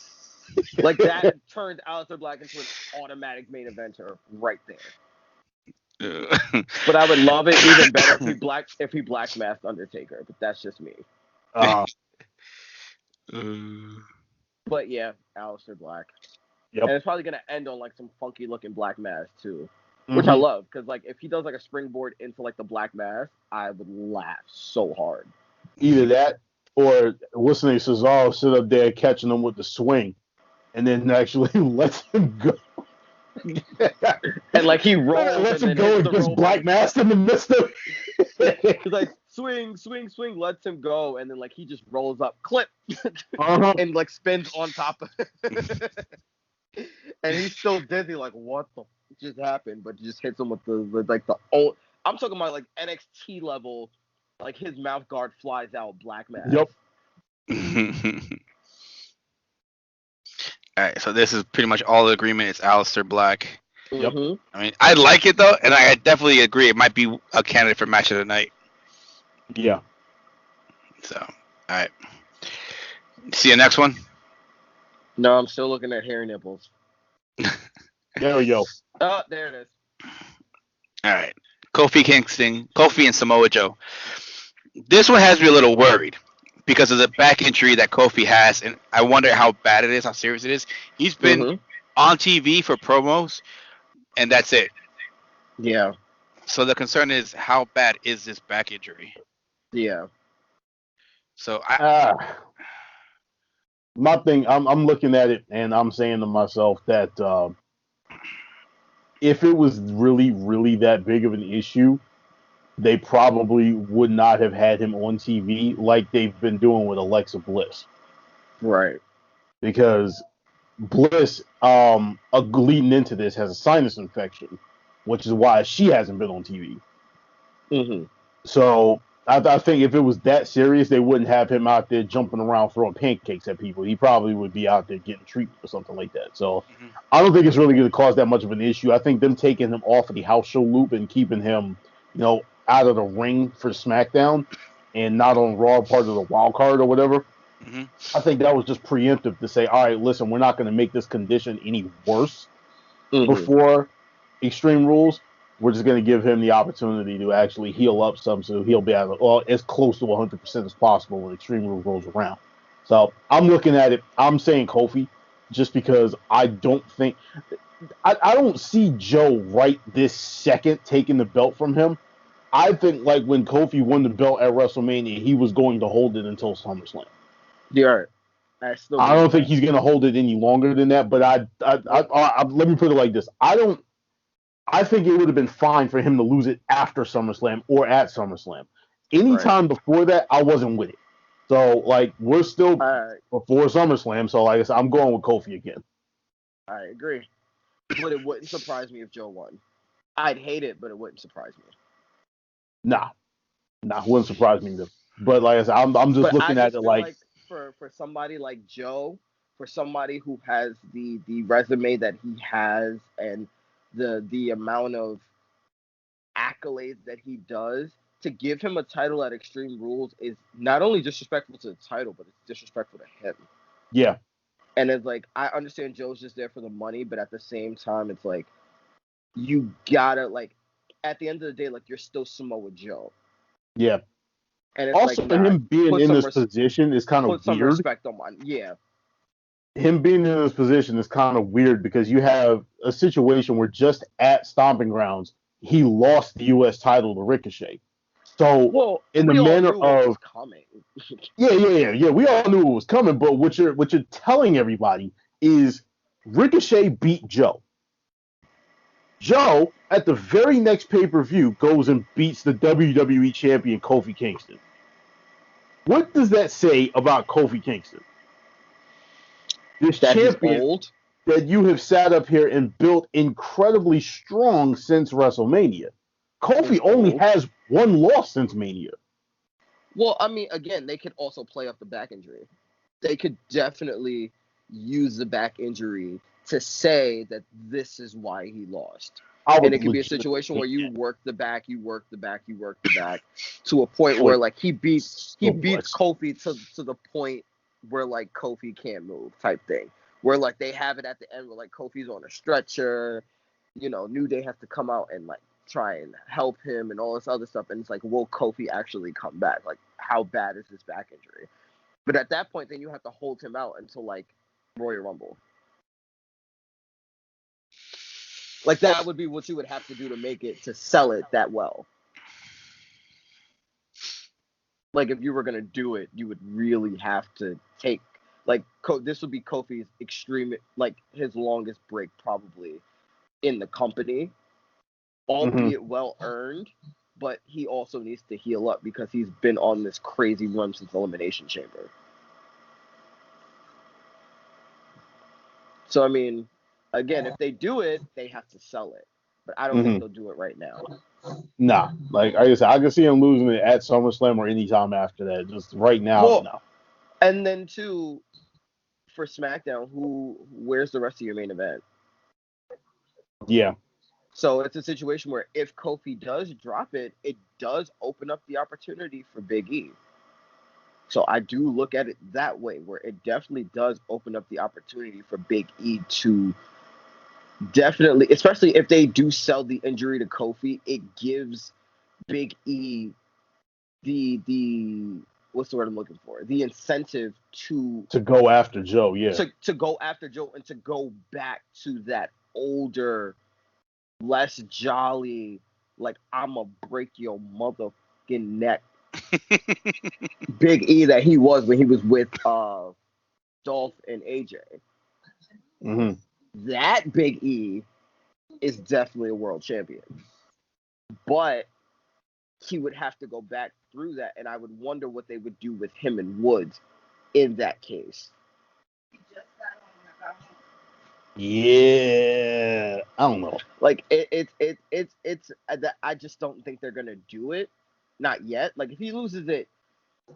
Like that turned Aleister Black into an automatic main eventer right there. But I would love it even better if he black masked Undertaker. But that's just me. But yeah, Aleister Black. Yep. And it's probably gonna end on like some funky looking black mask too, which I love because like if he does like a springboard into like the black mask, I would laugh so hard. Either that or listening to Cesaro sit up there catching him with the swing, and then actually lets him go. And like he rolls, lets him go and gets black mask in the midst of. He's like swing, lets him go, and then like he just rolls up, clip, and like spins on top of it. And he's still dizzy, like what the just happened? But just hits him with the old. I'm talking about like NXT level, like his mouth guard flies out, black mask. Yep. All right, so this is pretty much all the agreement. It's Aleister Black. Yep. I mean, I like it though, and I definitely agree. It might be a candidate for match of the night. Yeah. So, all right. See you next one. No, I'm still looking at hairy nipples. There we go. Oh, there it is. All right. Kofi and Samoa Joe. This one has me a little worried because of the back injury that Kofi has, and I wonder how bad it is, how serious it is. He's been on TV for promos, and that's it. Yeah. So the concern is, how bad is this back injury? Yeah. So my thing, I'm looking at it and I'm saying to myself that if it was really, really that big of an issue, they probably would not have had him on TV like they've been doing with Alexa Bliss. Right. Because Bliss, leading into this, has a sinus infection, which is why she hasn't been on TV. So I think if it was that serious, they wouldn't have him out there jumping around throwing pancakes at people. He probably would be out there getting treatment or something like that. So I don't think it's really going to cause that much of an issue. I think them taking him off of the house show loop and keeping him, out of the ring for SmackDown and not on Raw, part of the wild card or whatever. I think that was just preemptive to say, all right, listen, we're not going to make this condition any worse before Extreme Rules. We're just going to give him the opportunity to actually heal up some, so he'll be as close to 100% as possible when Extreme Rules rolls around. So I'm looking at it. I'm saying Kofi, just because I don't think I don't see Joe right this second taking the belt from him. I think like when Kofi won the belt at WrestleMania, he was going to hold it until SummerSlam. Yeah, I don't think he's going to hold it any longer than that. But let me put it like this: I think it would have been fine for him to lose it after SummerSlam or at SummerSlam. Anytime before that, I wasn't with it. So like we're still before SummerSlam. So like I said, I'm going with Kofi again. I agree, but it wouldn't surprise me if Joe won. I'd hate it, but it wouldn't surprise me. Nah, wouldn't surprise me either. But like I said, I'm just looking at it like for somebody like Joe, for somebody who has the resume that he has and the amount of accolades that he does, to give him a title at Extreme Rules is not only disrespectful to the title, but it's disrespectful to him. Yeah. And it's like, I understand Joe's just there for the money, but at the same time, it's like, you gotta, like, at the end of the day, like, you're still Samoa Joe. Yeah. And it's also, like, him being in this position is kind of weird. Put some respect on mine. Yeah. Him being in this position is kind of weird because you have a situation where just at Stomping Grounds, he lost the U.S. title to Ricochet. So, in the manner of coming. yeah, we all knew it was coming. But what you're telling everybody is Ricochet beat Joe. Joe, at the very next pay-per-view, goes and beats the WWE champion Kofi Kingston. What does that say about Kofi Kingston? This champion that you have sat up here and built incredibly strong since WrestleMania. Kofi only has one loss since Mania. Well, I mean, again, they could also play up the back injury. They could definitely use the back injury to say that this is why he lost. And it could be a situation where you work the back to a point where like he beats Kofi to the point where like Kofi can't move type thing. Where like they have it at the end where like Kofi's on a stretcher, you know, New Day has to come out and like try and help him and all this other stuff. And it's like, will Kofi actually come back? Like, how bad is this back injury? But at that point, then you have to hold him out until like Royal Rumble. Like, that would be what you would have to do to make it, to sell it that well. Like, if you were going to do it, you would really have to take, like, this would be Kofi's extreme, like, his longest break probably in the company, albeit well-earned, but he also needs to heal up because he's been on this crazy run since Elimination Chamber. So, I mean, again, if they do it, they have to sell it. But I don't think they'll do it right now. Nah. Like I said, I can see him losing it at SummerSlam or any time after that. Just right now, no. And then, too, for SmackDown, where's the rest of your main event? Yeah. So it's a situation where if Kofi does drop it, it does open up the opportunity for Big E. So I do look at it that way, where it definitely does open up the opportunity for Big E to definitely, especially if they do sell the injury to Kofi, it gives Big E the what's the word I'm looking for? The incentive to go after Joe, yeah. To go after Joe and to go back to that older, less jolly, like, I'ma break your motherfucking neck Big E that he was when he was with Dolph and AJ. That Big E is definitely a world champion. But he would have to go back through that, and I would wonder what they would do with him and Woods in that case. Yeah, I don't know. Like it's I just don't think they're gonna do it, not yet. Like, if he loses it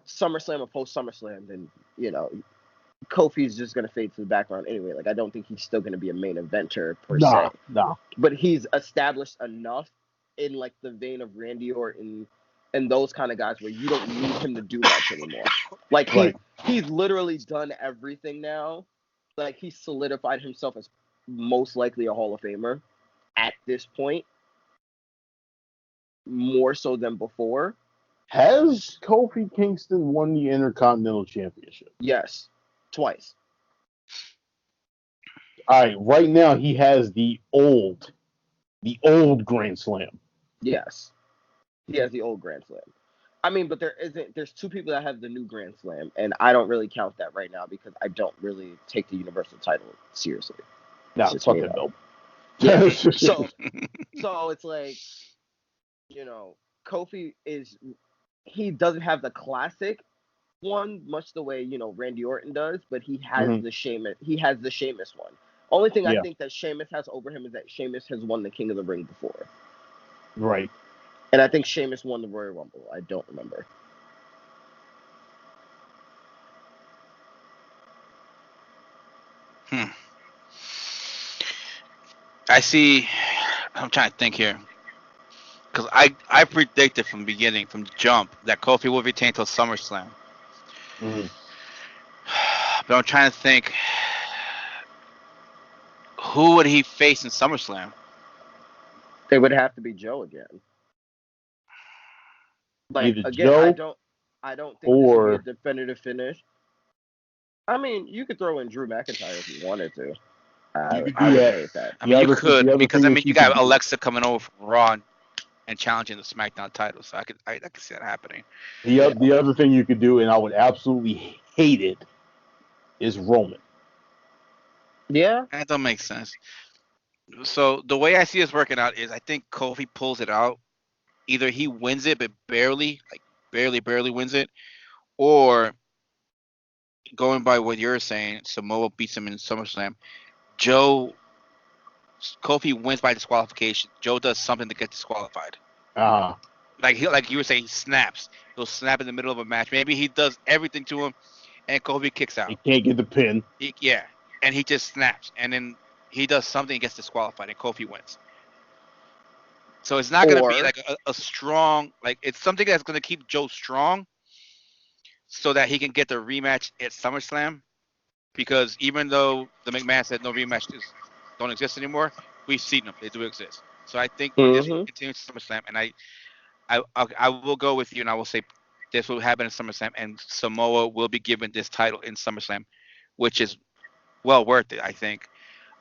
SummerSlam or post SummerSlam, then, you know, Kofi's just gonna fade to the background anyway. Like, I don't think he's still gonna be a main eventer per se. Nah. But he's established enough in like the vein of Randy Orton and those kind of guys where you don't need him to do much anymore. Like, he's literally done everything now. Like, he's solidified himself as most likely a Hall of Famer at this point, more so than before. Has Kofi Kingston won the Intercontinental Championship? Yes, twice. All right, right now he has the old Grand Slam. Yes, he has the old Grand Slam. I mean, but there's two people that have the new Grand Slam, and I don't really count that right now because I don't really take the Universal title seriously. Nah, fuck it, dope. Yeah. So it's like, Kofi he doesn't have the classic one, much the way, Randy Orton does, but he has the Sheamus one. Only thing I think that Sheamus has over him is that Sheamus has won the King of the Ring before. Right. And I think Sheamus won the Royal Rumble. I don't remember. I'm trying to think here. Because I predicted from jump, that Kofi will retain till SummerSlam. But I'm trying to think, who would he face in SummerSlam? It would have to be Joe again. Like, either again, Joe I don't think this would be a definitive finish. I mean, you could throw in Drew McIntyre if you wanted to. I would agree with that. I mean, you could, because you got Alexa coming over from Raw and challenging the SmackDown title, so I could see that happening. The other thing you could do, and I would absolutely hate it, is Roman. Yeah, that don't make sense. So the way I see this working out is, I think Kofi pulls it out. Either he wins it, but barely wins it, or, going by what you're saying, Samoa beats him in SummerSlam. Kofi wins by disqualification. Joe does something to get disqualified. Like you were saying, he snaps. He'll snap in the middle of a match. Maybe he does everything to him, and Kofi kicks out. He can't get the pin. And he just snaps, and then he does something and gets disqualified, and Kofi wins. So it's not going to be like a strong, like, it's something that's going to keep Joe strong, so that he can get the rematch at SummerSlam. Because even though the McMahon said no rematches don't exist anymore, we've seen them; they do exist. So I think this will continue to SummerSlam, and I will go with you, and I will say this will happen in SummerSlam, and Samoa will be given this title in SummerSlam, which is well worth it, I think.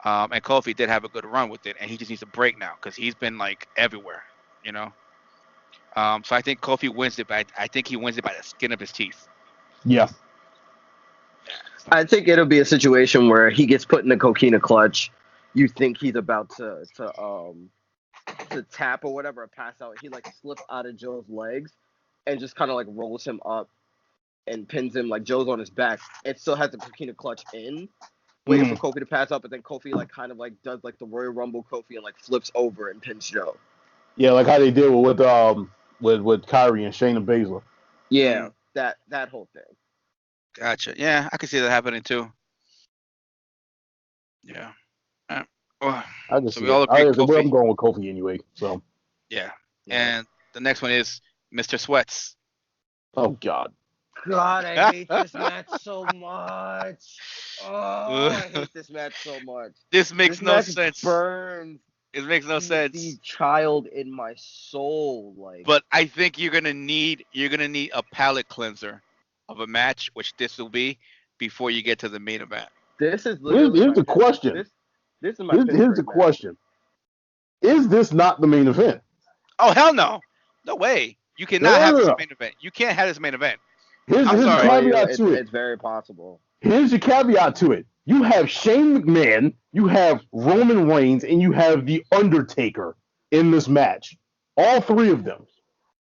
And Kofi did have a good run with it, and he just needs a break now because he's been like everywhere, So I think Kofi wins it, but I think he wins it by the skin of his teeth. Yeah. I think it'll be a situation where he gets put in the coquina clutch. You think he's about to tap or whatever, or pass out. He like slips out of Joe's legs and just kind of like rolls him up and pins him. Like, Joe's on his back. It still has the coquina clutch in, waiting for Kofi to pass out, but then Kofi like kind of like does like the Royal Rumble Kofi and like flips over and pins Joe. Yeah, like how they did with Kyrie and Shayna Baszler. Yeah, that whole thing. Gotcha. Yeah, I can see that happening too. Yeah. I'm going with Kofi anyway. So. Yeah. And the next one is Mr. Sweats. Oh God. God, I hate this match so much. Oh, I hate this match so much. This makes no sense. Burns. It makes no sense. The child in my soul, like. But I think you're gonna need a palate cleanser of a match, which this will be, before you get to the main event. This is literally here's the question. This is my here's the question. Is this not the main event? Oh, hell no! No way. You cannot have this main event. You can't have this main event. Here's the caveat to it. It's very possible. Here's the caveat to it. You have Shane McMahon, you have Roman Reigns, and you have The Undertaker in this match. All three of them.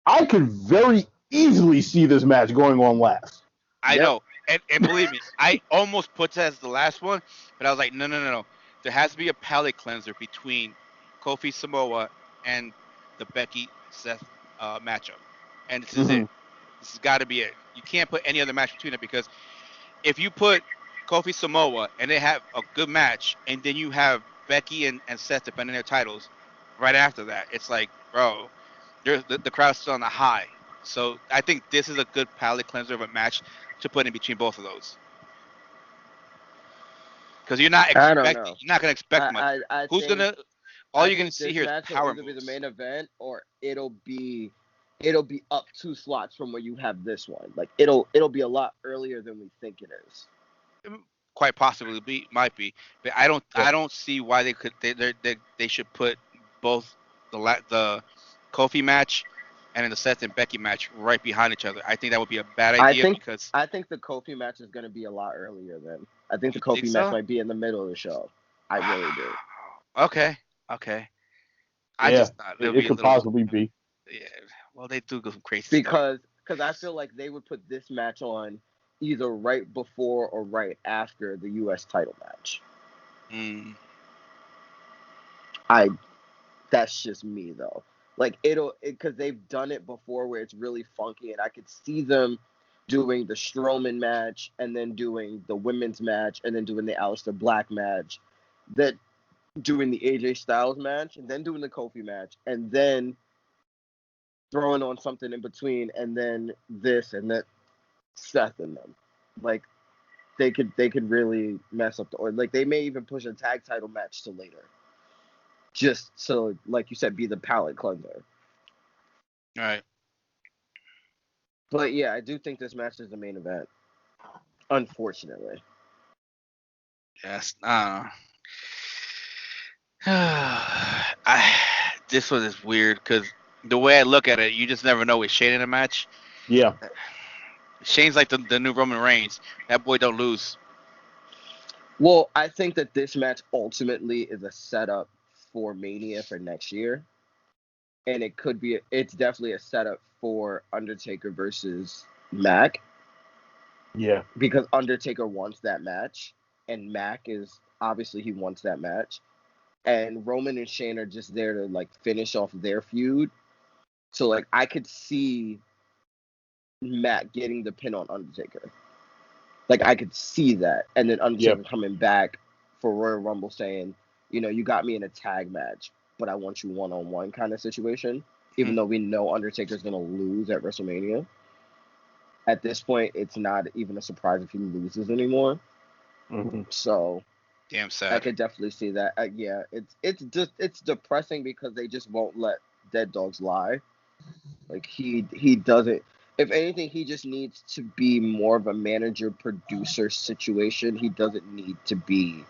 I could very easily see this match going on last. I know. And believe me, I almost put it as the last one, but I was like, no. There has to be a palate cleanser between Kofi Samoa and the Becky Seth matchup. And this is it. This has got to be it. You can't put any other match between it, because if you put Kofi Samoa and they have a good match, and then you have Becky and Seth defending their titles right after that, it's like, bro, the crowd's still on the high. So I think this is a good palate cleanser of a match to put in between both of those. Because you're not going to expect much. All you're going to see here is power moves. It'll be the main event, or it'll be up 2 slots from where you have this one. Like, it'll be a lot earlier than we think it is. quite possibly might be, but I don't see why they should put both the Kofi match and then the Seth and Becky match right behind each other. I think that would be a bad idea because I think the Kofi match is going to be a lot earlier then. I think the Kofi match so? might be in the middle of the show. I really do. Okay. I Yeah, just thought it could possibly be. Yeah. Well, they do some crazy because I feel like they would put this match on either right before or right after the U.S. title match. That's just me though. Like because they've done it before where it's really funky, and I could see them doing the Strowman match and then doing the women's match and then doing the Aleister Black match, that doing the AJ Styles match and then doing the Kofi match and then throwing on something in between and then this and that Seth in them. Like they could really mess up or like they may even push a tag title match to later. Just so, like you said, be the palate cleanser. All right. But yeah, I do think this match is the main event. Unfortunately. Yes. This one is weird because the way I look at it, you just never know with Shane in a match. Yeah. Shane's like the new Roman Reigns. That boy don't lose. Well, I think that this match ultimately is a setup for Mania for next year. And it's definitely a setup for Undertaker versus Mac. Yeah. Because Undertaker wants that match. And Mac is, obviously he wants that match. And Roman and Shane are just there to like finish off their feud. So like I could see Mac getting the pin on Undertaker. Like I could see that. And then Undertaker coming back for Royal Rumble saying, you know, you got me in a tag match, but I want you one-on-one kind of situation. Even though we know Undertaker's going to lose at WrestleMania. At this point, it's not even a surprise if he loses anymore. Mm-hmm. So, damn sad. I could definitely see that. Yeah, it's depressing because they just won't let dead dogs lie. Like he doesn't. If anything, he just needs to be more of a manager-producer situation. He doesn't need to be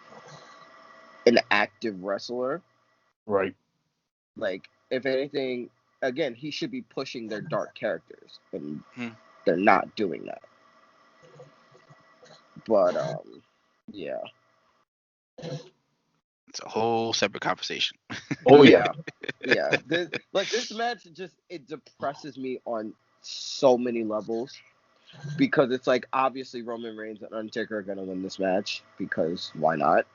an active wrestler. Right. Like, if anything, again, he should be pushing their dark characters, and they're not doing that. But, yeah. It's a whole separate conversation. Oh, yeah. Yeah. This match it depresses me on so many levels. Because it's like, obviously, Roman Reigns and Undertaker are going to win this match, because why not?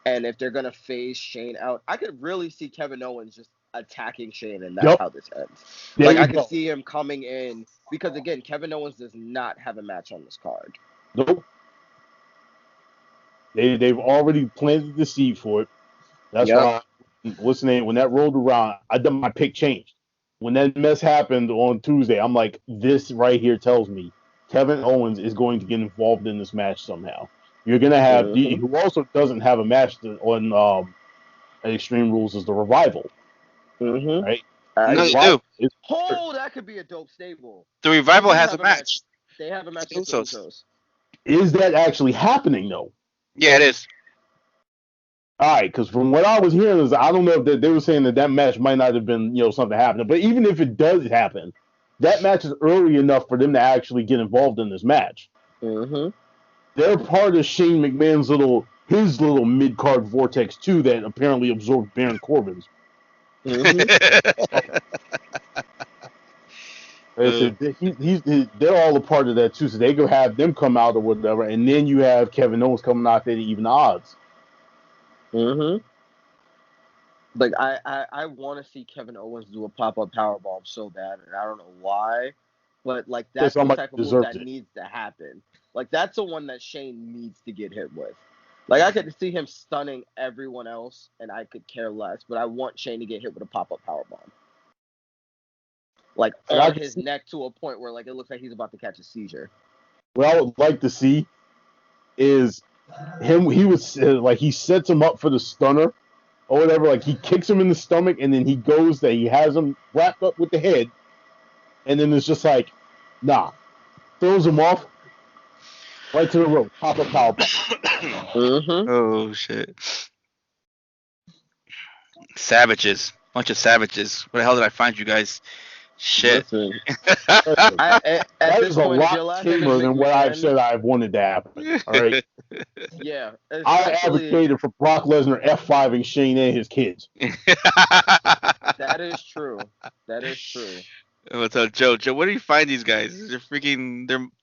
And if they're going to phase Shane out, I could really see Kevin Owens just attacking Shane, and that's how this ends. Like, I could see him coming in, because, again, Kevin Owens does not have a match on this card. Nope. They've already planted the seed for it. That's why, when that rolled around, my pick changed. When that mess happened on Tuesday, I'm like, this right here tells me Kevin Owens is going to get involved in this match somehow. You're going to have, who also doesn't have a match on Extreme Rules is the Revival. Right? No, they do. That could be a dope stable. The Revival has a match. They have a match with the Usos. Is that actually happening, though? Yeah, it is. All right, because from what I was hearing is, I don't know if they were saying that match might not have been, something happening. But even if it does happen, that match is early enough for them to actually get involved in this match. They're part of Shane McMahon's little mid-card vortex too, that apparently absorbed Baron Corbin's. They're all a part of that too, so they could have them come out or whatever, and then you have Kevin Owens coming out there to even odds. Like I want to see Kevin Owens do a pop-up powerbomb so bad, and I don't know why, but like that's the type of move that needs to happen. Like that's the one that Shane needs to get hit with. Like I could see him stunning everyone else, and I could care less, but I want Shane to get hit with a pop-up powerbomb. Like on his neck to a point where like it looks like he's about to catch a seizure. What I would like to see is him. He sets him up for the stunner or whatever. Like he kicks him in the stomach, and then he has him wrapped up with the head, and then it's just like, throws him off. Right to the rope. Pop a power. Mm-hmm. Oh shit! Savages, bunch of savages. Where the hell did I find you guys? Shit. Listen, Listen, at that this is a point, if lot your last name is tamer than what I've McMahon, said I've wanted to happen. All right. yeah, I especially advocated for Brock Lesnar F5ing Shane and his kids. that is true. That is true. I'm gonna tell Joe. Joe, where do you find these guys? They're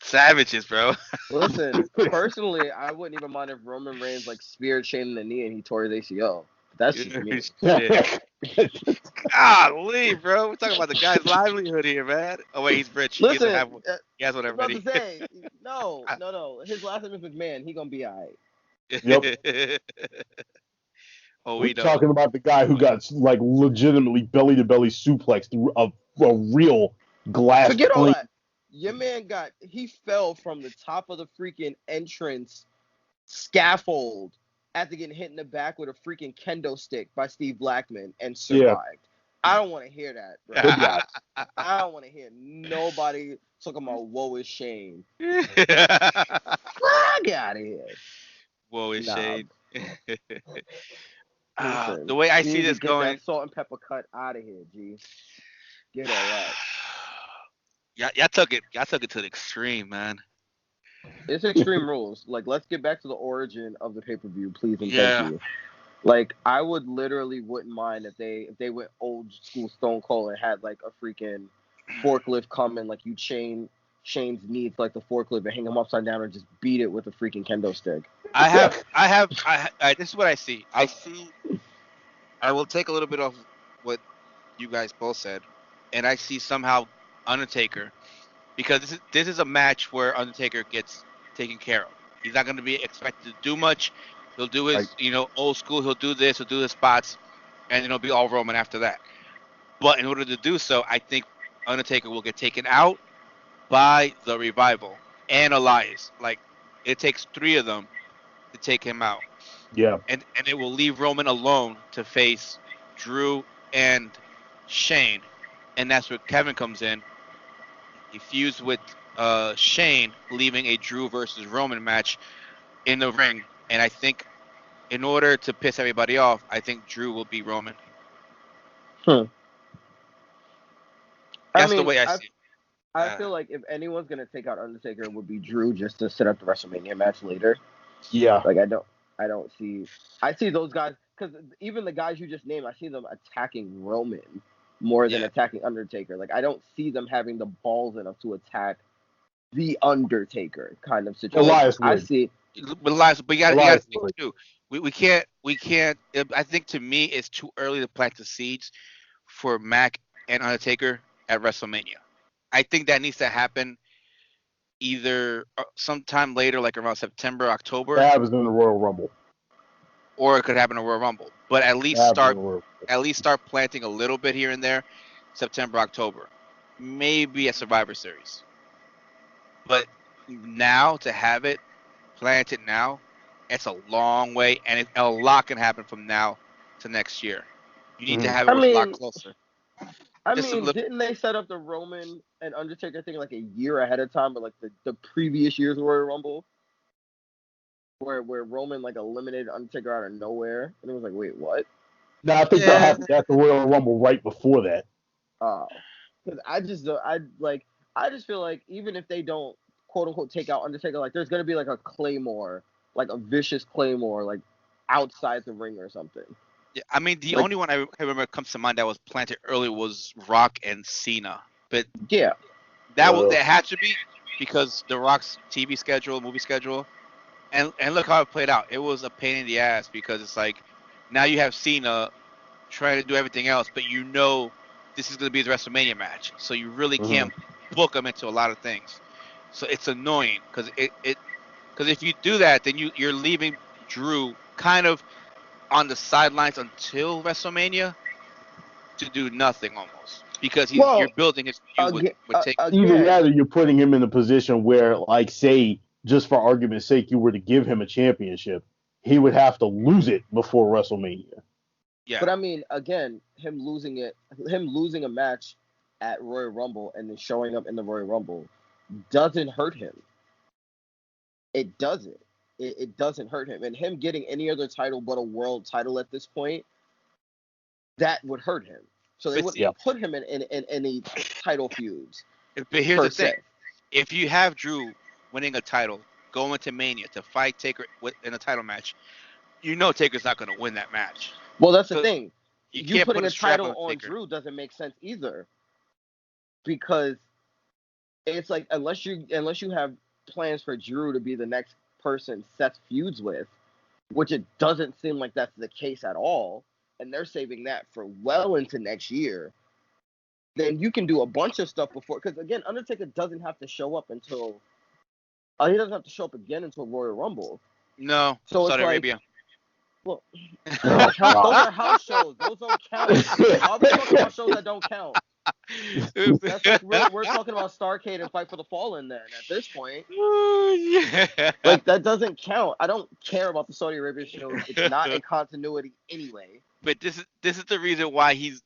savages, bro. Listen, personally, I wouldn't even mind if Roman Reigns like speared Shane in the knee and he tore his ACL. That's just me. Shit. Golly, bro. We're talking about the guy's livelihood here, man. Oh wait, he's rich. He doesn't Listen, have one. He has one I was about already. to say, no. His last name is McMahon. He gonna be alright. Yep. Oh, We're we know. talking about the guy who got like legitimately belly to belly suplexed through a real glass Forget all plate. that. Your man he fell from the top of the freaking entrance scaffold after getting hit in the back with a freaking kendo stick by Steve Blackman and survived. I don't want to hear that, bro. Good guy. I don't want to hear nobody talking about woe is Shane. Fuck Out of here. Whoa, is Nah. Shane. Listen, The way I you see need to this get going. that salt and pepper cut out of here, G. Get all that. Y'all took it. Y'all took it to the extreme, man. It's Extreme Rules. Like, let's get back to the origin of the pay-per-view, please and Yeah. thank you. Like, I wouldn't mind if they went old school Stone Cold and had like a freaking forklift come and like you chain Shane's knee to like the forklift and hang him upside down and just beat it with a freaking kendo stick. This is what I see. I will take a little bit of what you guys both said, and I see somehow Undertaker, because this is a match where Undertaker gets taken care of. He's not going to be expected to do much. He'll do his, old school. He'll do this. He'll do his spots, and it'll be all Roman after that. But in order to do so, I think Undertaker will get taken out by the Revival and Elias. Like, it takes 3 of them to take him out. Yeah. And it will leave Roman alone to face Drew and Shane. And that's where Kevin comes in. He fused with Shane, leaving a Drew versus Roman match in the ring. And I think in order to piss everybody off, I think Drew will beat Roman. That's the way I see it. I feel like if anyone's gonna take out Undertaker, it would be Drew, just to set up the WrestleMania match later. Yeah. Like I don't see. I see those guys, because even the guys you just named, I see them attacking Roman more than attacking Undertaker. Like I don't see them having the balls enough to attack the Undertaker kind of situation. Elias would. I see. Elias, but you got to think too. We can't. I think to me it's too early to plant the seeds for Mac and Undertaker at WrestleMania. I think that needs to happen either sometime later, like around September, October. That happens in the Royal Rumble. Or it could happen in Royal Rumble. But at least start planting a little bit here and there, September, October. Maybe a Survivor Series. But now to have it planted now, it's a long way, and a lot can happen from now to next year. You need to have it a lot closer. Didn't they set up the Roman and Undertaker thing like a year ahead of time, but like the previous year's Royal Rumble, where Roman like eliminated Undertaker out of nowhere, and it was like, wait, what? No, I think that happened at the Royal Rumble right before that. Oh, because I just feel like even if they don't quote unquote take out Undertaker, like there's gonna be like a Claymore, like a vicious Claymore, like outside the ring or something. Yeah, I mean, the only one I remember comes to mind that was planted early was Rock and Cena. But yeah, that had to be because the Rock's TV schedule, movie schedule, and look how it played out. It was a pain in the ass because it's like now you have Cena trying to do everything else, but this is going to be the WrestleMania match, so you really can't book him into a lot of things. So it's annoying because because if you do that, then you're leaving Drew kind of on the sidelines until WrestleMania to do nothing almost because you're building his feud with Taker. Either that or you're putting him in a position where, like, say, just for argument's sake, you were to give him a championship, he would have to lose it before WrestleMania. Yeah. But I mean, again, him losing a match at Royal Rumble and then showing up in the Royal Rumble doesn't hurt him. It doesn't. It doesn't hurt him. And him getting any other title but a world title at this point, that would hurt him. So they wouldn't put him in any title feuds. But here's the thing. If you have Drew winning a title, going to Mania to fight Taker in a title match, you know Taker's not going to win that match. Well, that's the thing. You putting put a title on Drew doesn't make sense either. Because it's like unless you have plans for Drew to be the next person Seth feuds with, which it doesn't seem like that's the case at all, and they're saving that for well into next year, then you can do a bunch of stuff before. Because again, Undertaker doesn't have to show up until he doesn't have to show up again until Royal Rumble. No, so Saudi Arabia. Well, those are house shows. Those don't count. I'll be talking about shows that don't count. That's like we're talking about Starrcade and Fight for the Fallen then at this point. Like that doesn't count. I don't care about the Saudi Arabia shows. It's not in continuity anyway. But this is the reason why he's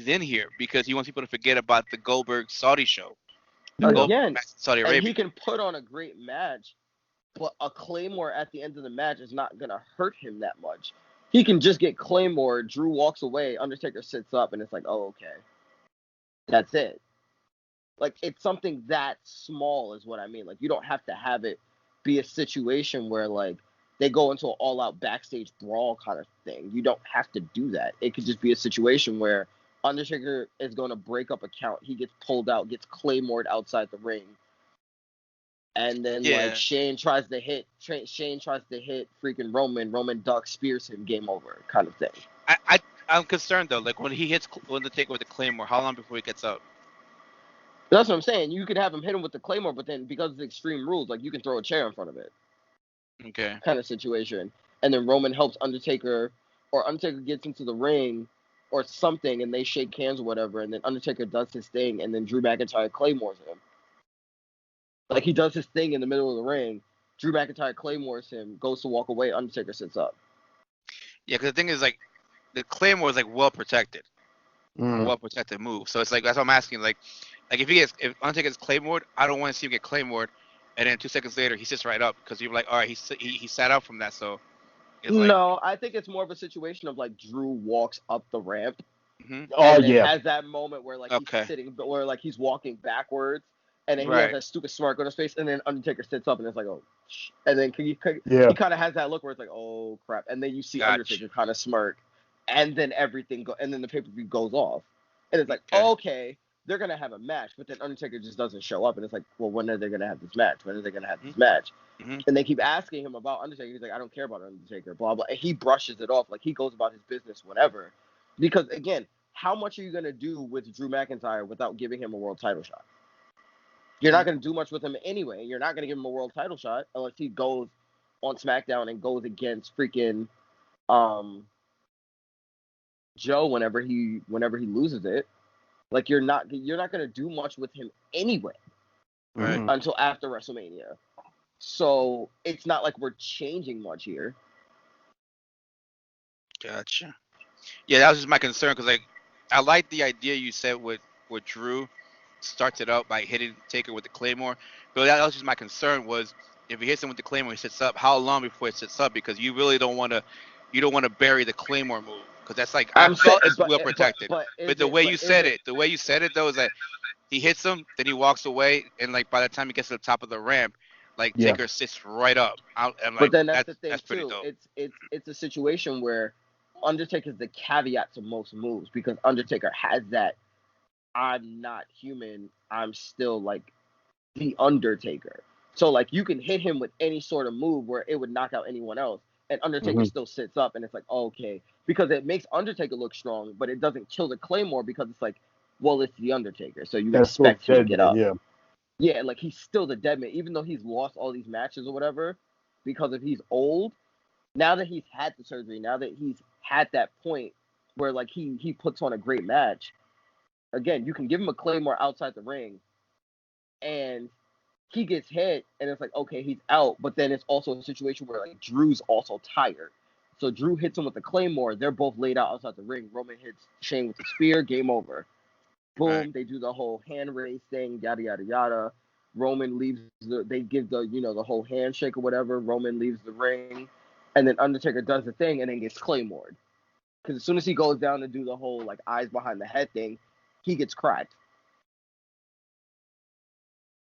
in here, because he wants people to forget about the Goldberg Saudi show. Again, Saudi Arabia. And he can put on a great match, but a Claymore at the end of the match is not gonna hurt him that much. He can just get Claymore, Drew walks away, Undertaker sits up, and it's like, oh, okay. That's it. Like, it's something that small is what I mean. Like, you don't have to have it be a situation where, like, they go into an all-out backstage brawl kind of thing. You don't have to do that. It could just be a situation where Undertaker is going to break up a count. He gets pulled out, gets Claymored outside the ring. And then, like, Shane tries to hit freaking Roman. Roman ducks, spears him, game over kind of thing. I'm concerned, though. Like, when he hits Undertaker with the Claymore, how long before he gets up? That's what I'm saying. You could have him hit him with the Claymore, but then because of the Extreme Rules, like, you can throw a chair in front of it. Okay. Kind of situation. And then Roman helps Undertaker, or Undertaker gets into the ring or something, and they shake hands or whatever, and then Undertaker does his thing, and then Drew McIntyre Claymores him. Like, he does his thing in the middle of the ring. Drew McIntyre Claymores him, goes to walk away, Undertaker sits up. Yeah, because the thing is, like, the Claymore is, like, well-protected. Well-protected move. So it's like, that's what I'm asking. Like if Undertaker gets Claymored, I don't want to see him get Claymored, and then 2 seconds later, he sits right up, because you're like, all right, he sat up from that, so. No, I think it's more of a situation of, like, Drew walks up the ramp. Mm-hmm. Oh, yeah. Has that moment where, like, he's sitting, where, like, he's walking backwards, and then he has that stupid smirk on his face, and then Undertaker sits up, and it's like, oh, and then he kind of has that look where it's like, oh, crap, and then you see Undertaker kind of smirk, and then and then the pay-per-view goes off, and it's like, okay, they're gonna have a match, but then Undertaker just doesn't show up, and it's like, well, when are they gonna have this match? When are they gonna have this match? Mm-hmm. And they keep asking him about Undertaker. He's like, I don't care about Undertaker, blah blah, and he brushes it off, like he goes about his business, whatever. Because again, how much are you gonna do with Drew McIntyre without giving him a world title shot? You're not gonna do much with him anyway. You're not gonna give him a world title shot unless he goes on SmackDown and goes against freaking Joe whenever he loses it. Like, you're not gonna do much with him anyway, until after WrestleMania. So it's not like we're changing much here. Gotcha. Yeah, that was just my concern, because, like, I like the idea you said with Drew starts it out by hitting Taker with the Claymore, but that was just my concern was if he hits him with the Claymore, he sits up. How long before he sits up? Because you really don't want to bury the Claymore move. Because that's like, I felt it's well protected. But the way you said it though, is that he hits him, then he walks away, and like by the time he gets to the top of the ramp, like Taker sits right up. But then that's the thing that's too. Dope. It's a situation where Undertaker's the caveat to most moves, because Undertaker has that I'm not human, I'm still like the Undertaker. So like you can hit him with any sort of move where it would knock out anyone else, and Undertaker still sits up, and it's like, okay, because it makes Undertaker look strong, but it doesn't kill the Claymore, because it's like, well, it's the Undertaker, so you expect him to get up. Yeah, like he's still the dead man, even though he's lost all these matches or whatever, because if he's old, now that he's had the surgery, now that he's had that point where like he puts on a great match, again, you can give him a Claymore outside the ring, and he gets hit, and it's like, okay, he's out. But then it's also a situation where like Drew's also tired, so Drew hits him with the Claymore. They're both laid out outside the ring. Roman hits Shane with the spear. Game over. Boom. Right. They do the whole hand raise thing. Yada yada yada. Roman leaves they give the the whole handshake or whatever. Roman leaves the ring, and then Undertaker does the thing and then gets Claymored. Because as soon as he goes down to do the whole like eyes behind the head thing, he gets cracked.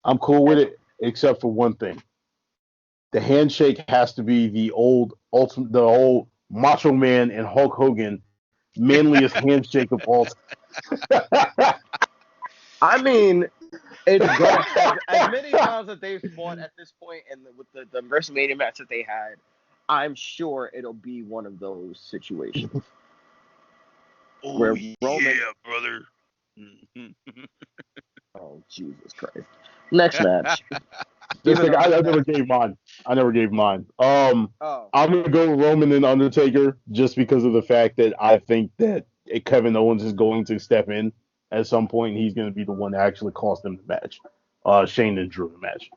I'm cool with it, except for one thing. The handshake has to be the old Macho Man and Hulk Hogan manliest handshake of all time. I mean, it's good. As many times that they've fought at this point, and with the WrestleMania match that they had, I'm sure it'll be one of those situations. Oh, where Roman, yeah, brother. Oh, Jesus Christ. Next match. I never gave mine. I'm gonna go with Roman and Undertaker just because of the fact that I think that Kevin Owens is going to step in at some point, and he's going to be the one that actually cost them the match. Shane and Drew the match.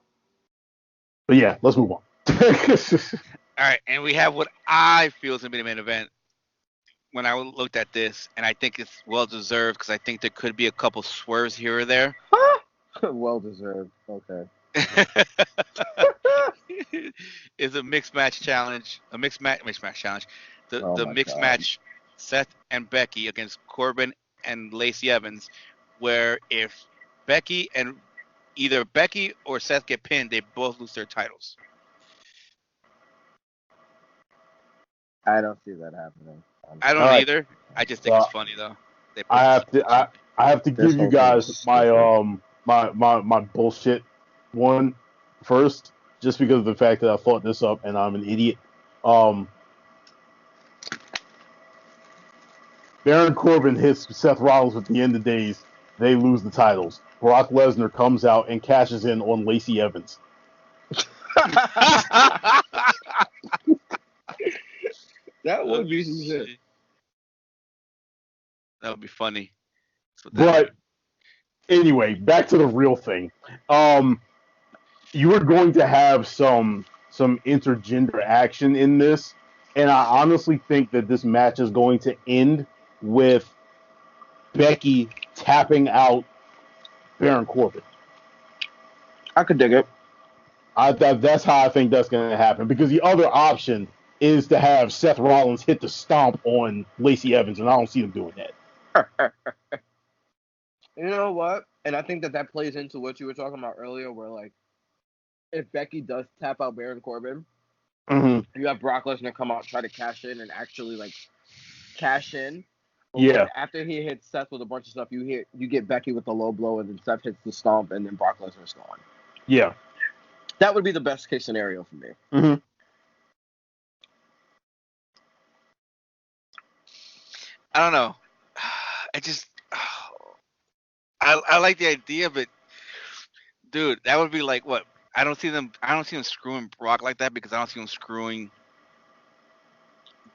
But yeah, let's move on. All right, and we have what I feel is going to be the main event. When I looked at this, and I think it's well deserved because I think there could be a couple swerves here or there. Well deserved. Okay. Is a mixed match challenge. The mixed match match, Seth and Becky against Corbin and Lacey Evans, where if either Becky or Seth get pinned, they both lose their titles. I don't see that happening. I don't either. I just think it's funny though. I have to give you guys my bullshit one first, just because of the fact that I thought this up and I'm an idiot. Baron Corbin hits Seth Rollins at the end of days. They lose the titles. Brock Lesnar comes out and cashes in on Lacey Evans. That would be some shit. That would be funny. But anyway, back to the real thing. You are going to have some intergender action in this, and I honestly think that this match is going to end with Becky tapping out Baron Corbin. I could dig it. That's how I think that's going to happen, because the other option is to have Seth Rollins hit the stomp on Lacey Evans, and I don't see them doing that. You know what? And I think that plays into what you were talking about earlier, where like, if Becky does tap out Baron Corbin, you have Brock Lesnar come out, try to cash in, and actually like cash in. Yeah. After he hits Seth with a bunch of stuff, you get Becky with the low blow, and then Seth hits the stomp, and then Brock Lesnar's gone. Yeah. That would be the best case scenario for me. Mm-hmm. I don't know. I like the idea, but dude, that would be like what? I don't see them screwing Brock like that, because I don't see them screwing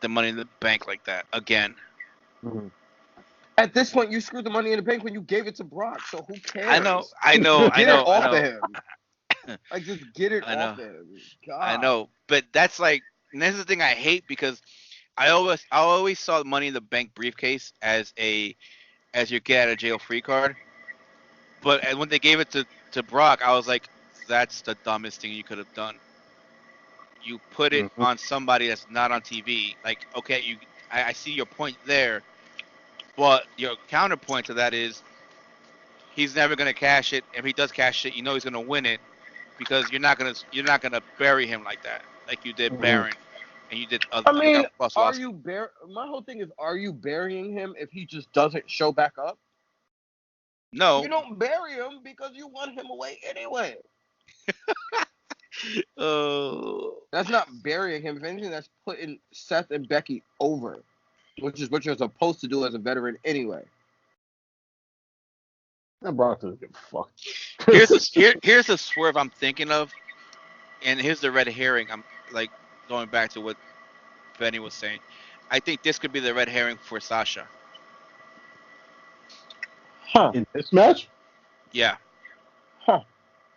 the Money in the Bank like that again. Mm-hmm. At this point, you screwed the Money in the Bank when you gave it to Brock, so who cares? I know. Get it off of him. Like, just get it off of him. God. I know, but that's like, and this is the thing I hate, because I always saw the Money in the Bank briefcase as your get out of jail free card. But when they gave it to Brock, I was like, that's the dumbest thing you could have done. You put it on somebody that's not on TV. Like, okay, I see your point there, but your counterpoint to that is he's never gonna cash it. If he does cash it, you know he's gonna win it, because you're not gonna bury him like that, like you did Baron, and you did. My whole thing is, are you burying him if he just doesn't show back up? No, you don't bury him because you want him away anyway. Oh, that's not burying him. If anything, that's putting Seth and Becky over, which is what you're supposed to do as a veteran anyway. That Brock doesn't give a fuck. Here's a swerve I'm thinking of, and here's the red herring. I'm like going back to what Benny was saying. I think this could be the red herring for Sasha. Huh. In this match? Yeah. Huh.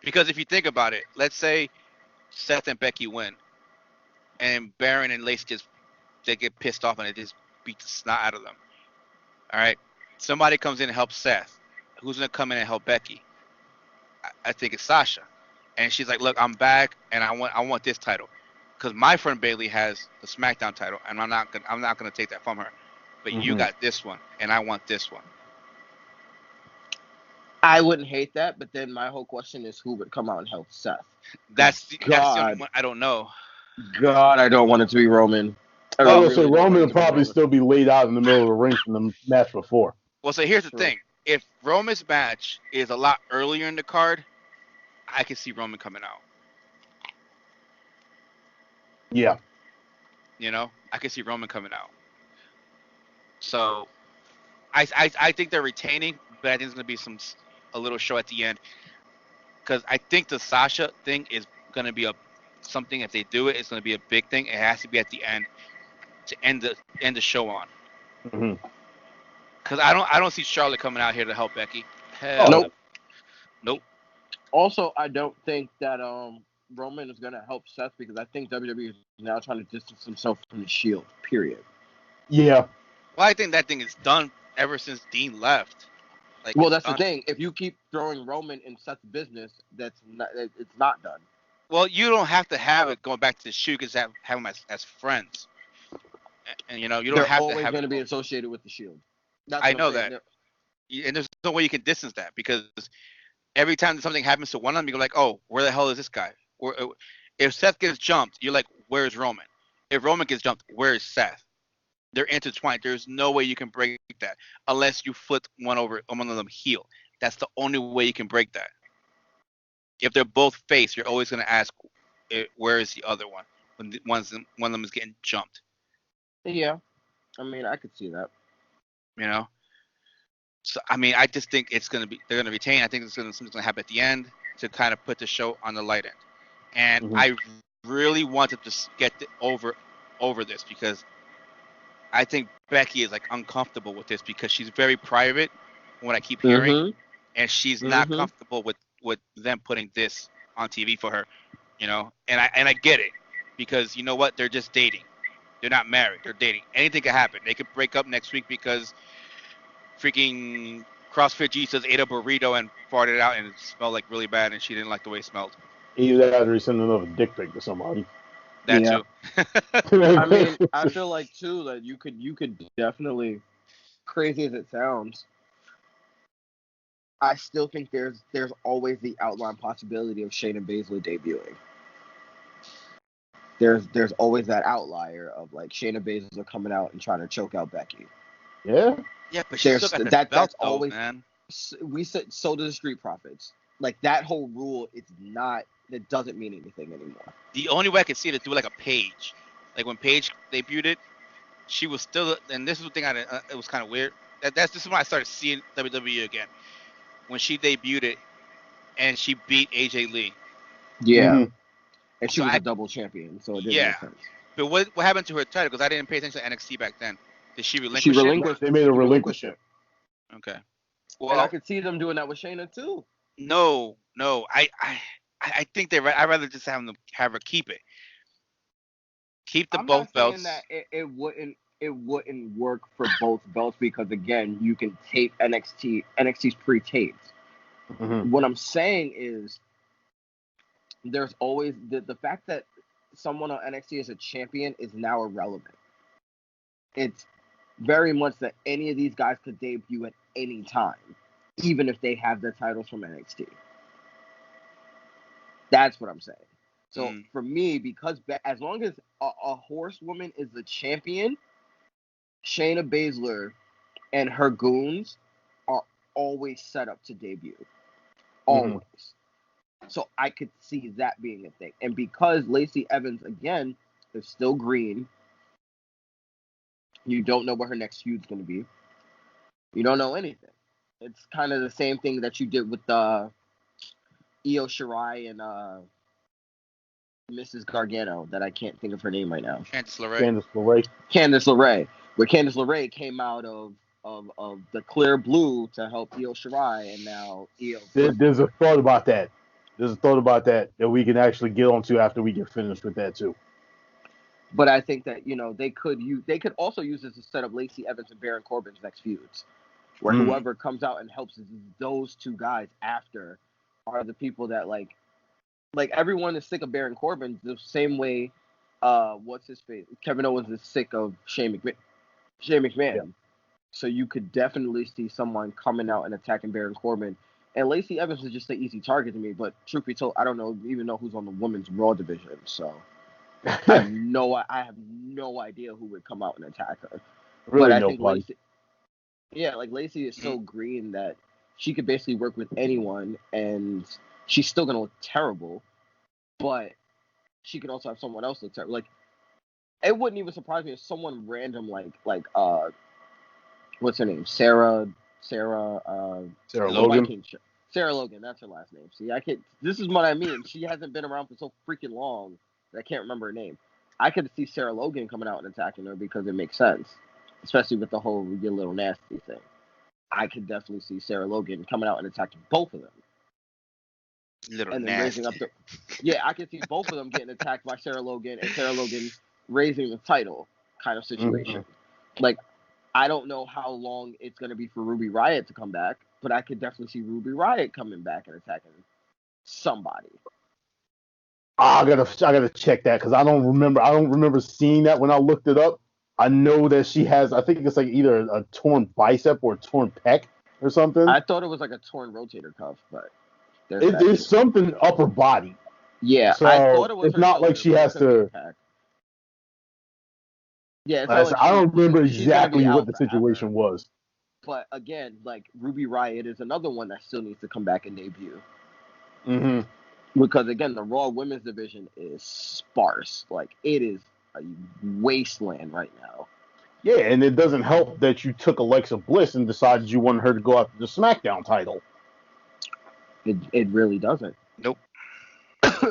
Because if you think about it, let's say Seth and Becky win, and Baron and Lacey they get pissed off and they just beat the snot out of them. All right. Somebody comes in and helps Seth. Who's gonna come in and help Becky? I think it's Sasha, and she's like, "Look, I'm back, and I want this title, because my friend Bailey has the SmackDown title, and I'm not gonna take that from her, but you got this one, and I want this one." I wouldn't hate that, but then my whole question is who would come out and help Seth? That's the only one I don't know. God, I don't want it to be Roman. Well, so Roman would probably still be laid out in the middle of the ring from the match before. Well, so here's the thing: if Roman's match is a lot earlier in the card, I can see Roman coming out. Yeah. You know, I can see Roman coming out. So, I think they're retaining, but I think it's gonna be a little show at the end, because I think the Sasha thing is gonna be something. If they do it, it's gonna be a big thing. It has to be at the end to end the show on. Because I don't see Charlotte coming out here to help Becky. Hell, nope. Also, I don't think that Roman is gonna help Seth, because I think WWE is now trying to distance himself from the Shield. Period. Yeah. Well, I think that thing is done ever since Dean left. Like, well, that's done. The thing. If you keep throwing Roman in Seth's business, it's not done. Well, you don't have to have it going back to the Shield, because have them as friends. And you know, you don't have to have. They're always going to be associated with the Shield. I know that. And there's no way you can distance that, because every time something happens to one of them, you go like, "Oh, where the hell is this guy?" Or if Seth gets jumped, you're like, "Where's Roman?" If Roman gets jumped, where is Seth? They're intertwined. There's no way you can break that unless you flip one of them heel. That's the only way you can break that. If they're both face, you're always going to ask, where is the other one when one of them is getting jumped? Yeah, I mean, I could see that. You know, so I mean, I just think they're going to retain. I think something's going to happen at the end to kind of put the show on the light end. And I really wanted to get over this, because I think Becky is like uncomfortable with this, because she's very private, from what I keep hearing, and she's not comfortable with them putting this on TV for her, you know. And I get it, because you know what, they're just dating. They're not married. They're dating. Anything could happen. They could break up next week because freaking CrossFit Jesus ate a burrito and farted out, and it smelled like really bad, and she didn't like the way it smelled. Either that or he sent another dick pic to somebody. That too. I mean, I feel like too that you could definitely, crazy as it sounds, I still think there's always the outline possibility of Shayna Baszler debuting. There's always that outlier of like Shayna Baszler coming out and trying to choke out Becky. Yeah. Yeah, but she's still got the belt, that's though, always, man. We said so do the Street Profits. Like that whole rule, it doesn't mean anything anymore. The only way I could see it is do like a Paige. Like when Paige debuted it, she was still, and this is the thing it was kind of weird. This is when I started seeing WWE again. When she debuted it, and she beat AJ Lee. Yeah. And she was a double champion, so it didn't make sense. But what happened to her title? Because I didn't pay attention to NXT back then. Did she relinquish it? They made her relinquish it. Okay. Well, and I could see them doing that with Shayna too. No. I think I'd rather just have her keep it. Keep both belts. I'm not saying that it wouldn't work for both belts, because again, you can tape NXT's pre-taped. What I'm saying is, there's always the fact that someone on NXT is a champion is now irrelevant. It's very much that any of these guys could debut at any time, even if they have their titles from NXT. That's what I'm saying. So for me, because as long as a horsewoman is the champion, Shayna Baszler and her goons are always set up to debut. Always. So I could see that being a thing. And because Lacey Evans, again, is still green, you don't know what her next feud's going to be. You don't know anything. It's kind of the same thing that you did with Io Shirai and Mrs. Gargano, that I can't think of her name right now. Candice LeRae. Where Candice LeRae came out of the clear blue to help Io Shirai, and now Io. There's a thought about that. That we can actually get onto after we get finished with that too. But I think that they could also use this to set up Lacey Evans and Baron Corbin's next feuds, where whoever comes out and helps those two guys after are the people that like everyone is sick of Baron Corbin the same way. What's his face? Kevin Owens is sick of Shane McMahon. Yeah. So you could definitely see someone coming out and attacking Baron Corbin. And Lacey Evans is just an easy target to me. But truth be told, I don't even know who's on the women's Raw division. So I have no idea who would come out and attack her. Really, but I think Lacey, Lacey is so green that she could basically work with anyone, and she's still gonna look terrible. But she could also have someone else look terrible. Like, it wouldn't even surprise me if someone random like what's her name? Sarah Logan. Sarah Logan, that's her last name. See, I can't. This is what I mean. She hasn't been around for so freaking long that I can't remember her name. I could see Sarah Logan coming out and attacking her because it makes sense, especially with the whole "you little nasty" thing. I could definitely see Sarah Logan coming out and attacking both of them. Little and then nasty. raising up the. Yeah, I could see both of them getting attacked by Sarah Logan and Sarah Logan raising the title kind of situation. Like, I don't know how long it's going to be for Ruby Riott to come back, but I could definitely see Ruby Riott coming back and attacking somebody. I gotta check that because I don't remember seeing that when I looked it up. I know that she has, I think it's like either a torn bicep or a torn pec or something. I thought it was like a torn rotator cuff, but it's something upper body. Yeah, so I thought it was. It's not like she has to. Yeah, I don't remember exactly what the situation was. But again, like, Ruby Riott is another one that still needs to come back and debut. Mm-hmm. Because again, the Raw Women's division is sparse. Like, it is a wasteland right now. Yeah, and it doesn't help that you took Alexa Bliss and decided you wanted her to go after the SmackDown title. It really doesn't. Nope.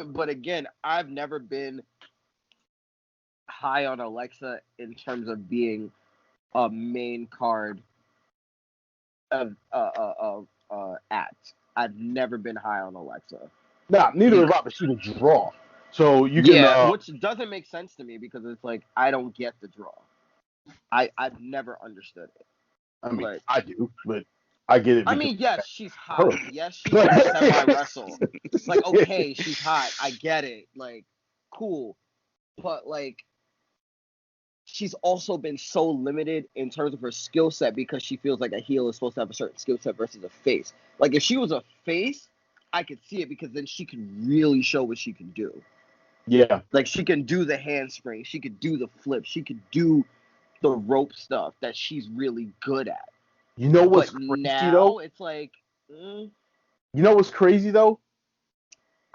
But again, I've never been high on Alexa in terms of being a main card of act. I've never been high on Alexa. Nah, neither have I, but she's a draw. So you can which doesn't make sense to me because it's like I don't get the draw. I've never understood it. I mean, I do, but I get it. I mean, yes, she's hot. Yes, she can semi-wrestle. Like, okay, she's hot. I get it. Like, cool. But, like, she's also been so limited in terms of her skill set because she feels like a heel is supposed to have a certain skill set versus a face. Like, if she was a face, I could see it because then she can really show what she can do. Yeah. Like, she can do the handspring. She could do the flip. She could do the rope stuff that she's really good at. You know what's crazy, though? It's like... You know what's crazy, though?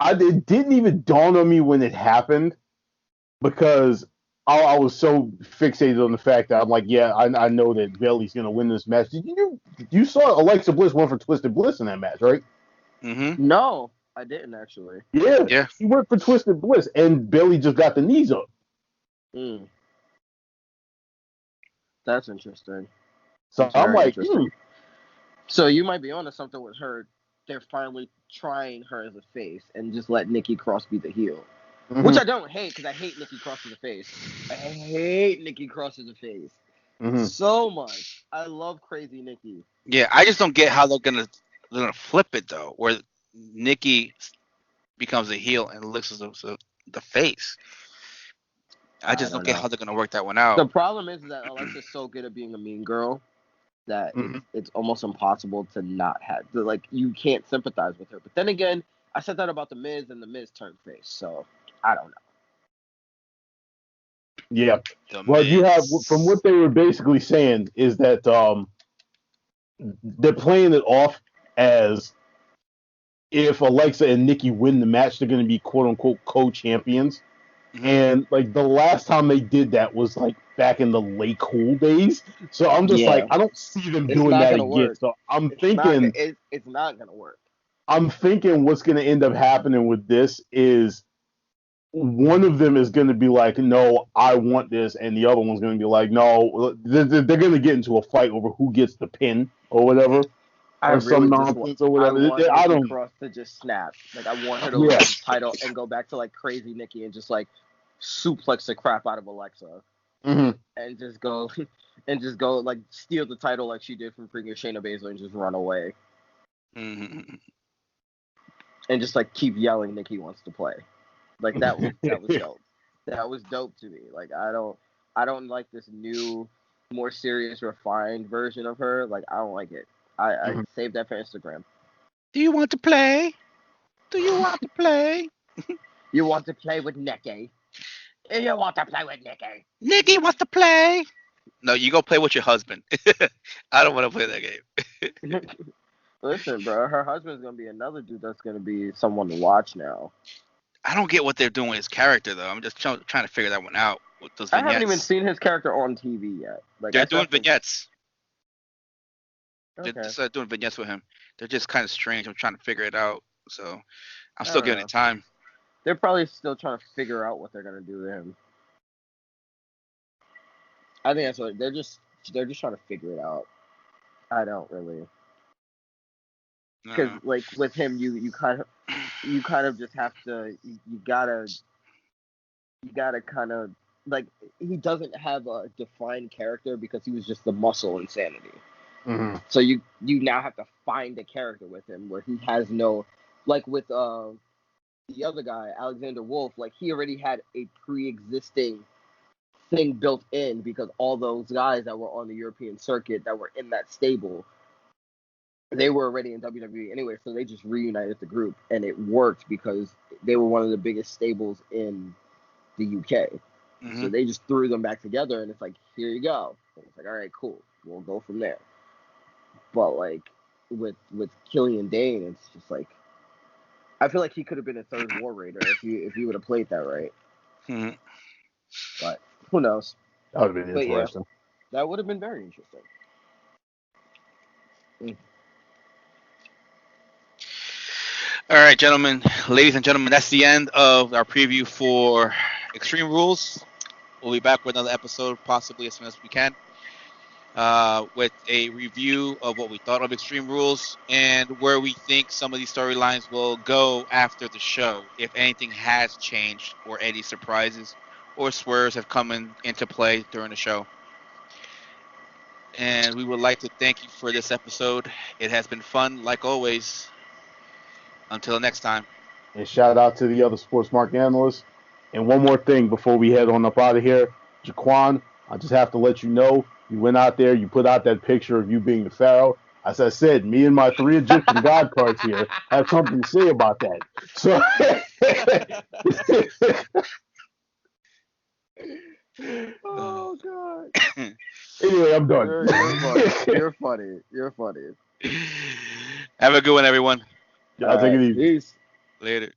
It didn't even dawn on me when it happened because I was so fixated on the fact that I'm like, yeah, I know that Bayley's going to win this match. You saw Alexa Bliss went for Twisted Bliss in that match, right? Mm-hmm. No, I didn't actually. Yeah. She went for Twisted Bliss, and Bayley just got the knees up. That's interesting. So I'm like, So you might be onto something with her. They're finally trying her as a face and just let Nikki Cross be the heel. Mm-hmm. Which I don't hate because I hate Nikki Cross as a face. I hate Nikki Cross as a face so much. I love Crazy Nikki. Yeah, I just don't get how they're gonna flip it though, where Nikki becomes a heel and looks as the face. I just don't get how they're gonna work that one out. The problem is that Alexa's so good at being a mean girl that it's almost impossible to not have. Like, you can't sympathize with her. But then again, I said that about The Miz, and The Miz turned face, so I don't know. Yeah. Well, you have, from what they were basically saying, is that they're playing it off as if Alexa and Nikki win the match, they're going to be quote-unquote co-champions. And, like, the last time they did that was, like, back in the late cool days. So I'm just like, I don't see them doing that again. Work. So I'm thinking... It's not going to work. I'm thinking what's going to end up happening with this is one of them is going to be like, no, I want this. And the other one's going to be like, no. They're going to get into a fight over who gets the pin or whatever. I don't want Nikki Cross to just snap. Like, I want her to lose the title and go back to, like, Crazy Nikki and just, like, suplex the crap out of Alexa. And just go, like, steal the title like she did from freaking Shayna Baszler and just run away. and just like keep yelling Nikki wants to play. Like that was dope. That was dope to me. Like I don't like this new, more serious, refined version of her. Like I don't like it. I saved that for Instagram. Do you want to play? Do you want to play? You want to play with Nikki? You want to play with Nikki? Nikki wants to play. No, you go play with your husband. I don't want to play that game. Listen, bro, her husband's gonna be another dude that's gonna be someone to watch now. I don't get what they're doing with his character though. I'm just trying to figure that one out with those vignettes. I haven't even seen his character on TV yet. Like they're doing vignettes. Okay. They're just doing vignettes with him. They're just kind of strange. I'm trying to figure it out. So I'm still giving it time. They're probably still trying to figure out what they're gonna do to him. I think that's what they're just trying to figure it out. I don't really, because like with him, you kind of just have to you gotta kind of like he doesn't have a defined character because he was just the muscle insanity. Mm-hmm. So you now have to find a character with him where he has no, like with the other guy Alexander Wolf, like he already had a pre-existing thing built in because all those guys that were on the European circuit that were in that stable, they were already in WWE anyway, so they just reunited the group and it worked because they were one of the biggest stables in the UK. Mm-hmm. So they just threw them back together and it's like, here you go. And it's like, all right, cool, we'll go from there. But like with Killian Dane, it's just like I feel like he could have been a third War Raider if he would have played that right. Mm-hmm. But who knows? That would have been interesting. Yeah, that would have been very interesting. All right, ladies and gentlemen, that's the end of our preview for Extreme Rules. We'll be back with another episode, possibly as soon as we can, with a review of what we thought of Extreme Rules and where we think some of these storylines will go after the show, if anything has changed or any surprises or swerves have come into play during the show. And we would like to thank you for this episode. It has been fun, like always. Until next time. And shout out to the other sports market analysts. And one more thing before we head on up out of here. Jaquan, I just have to let you know, you went out there, you put out that picture of you being the Pharaoh. As I said, me and my 3 Egyptian god cards here have something to say about that. So oh God. Anyway, I'm done. You're funny. You're funny. Have a good one, everyone. I'll take it easy. Peace. Later.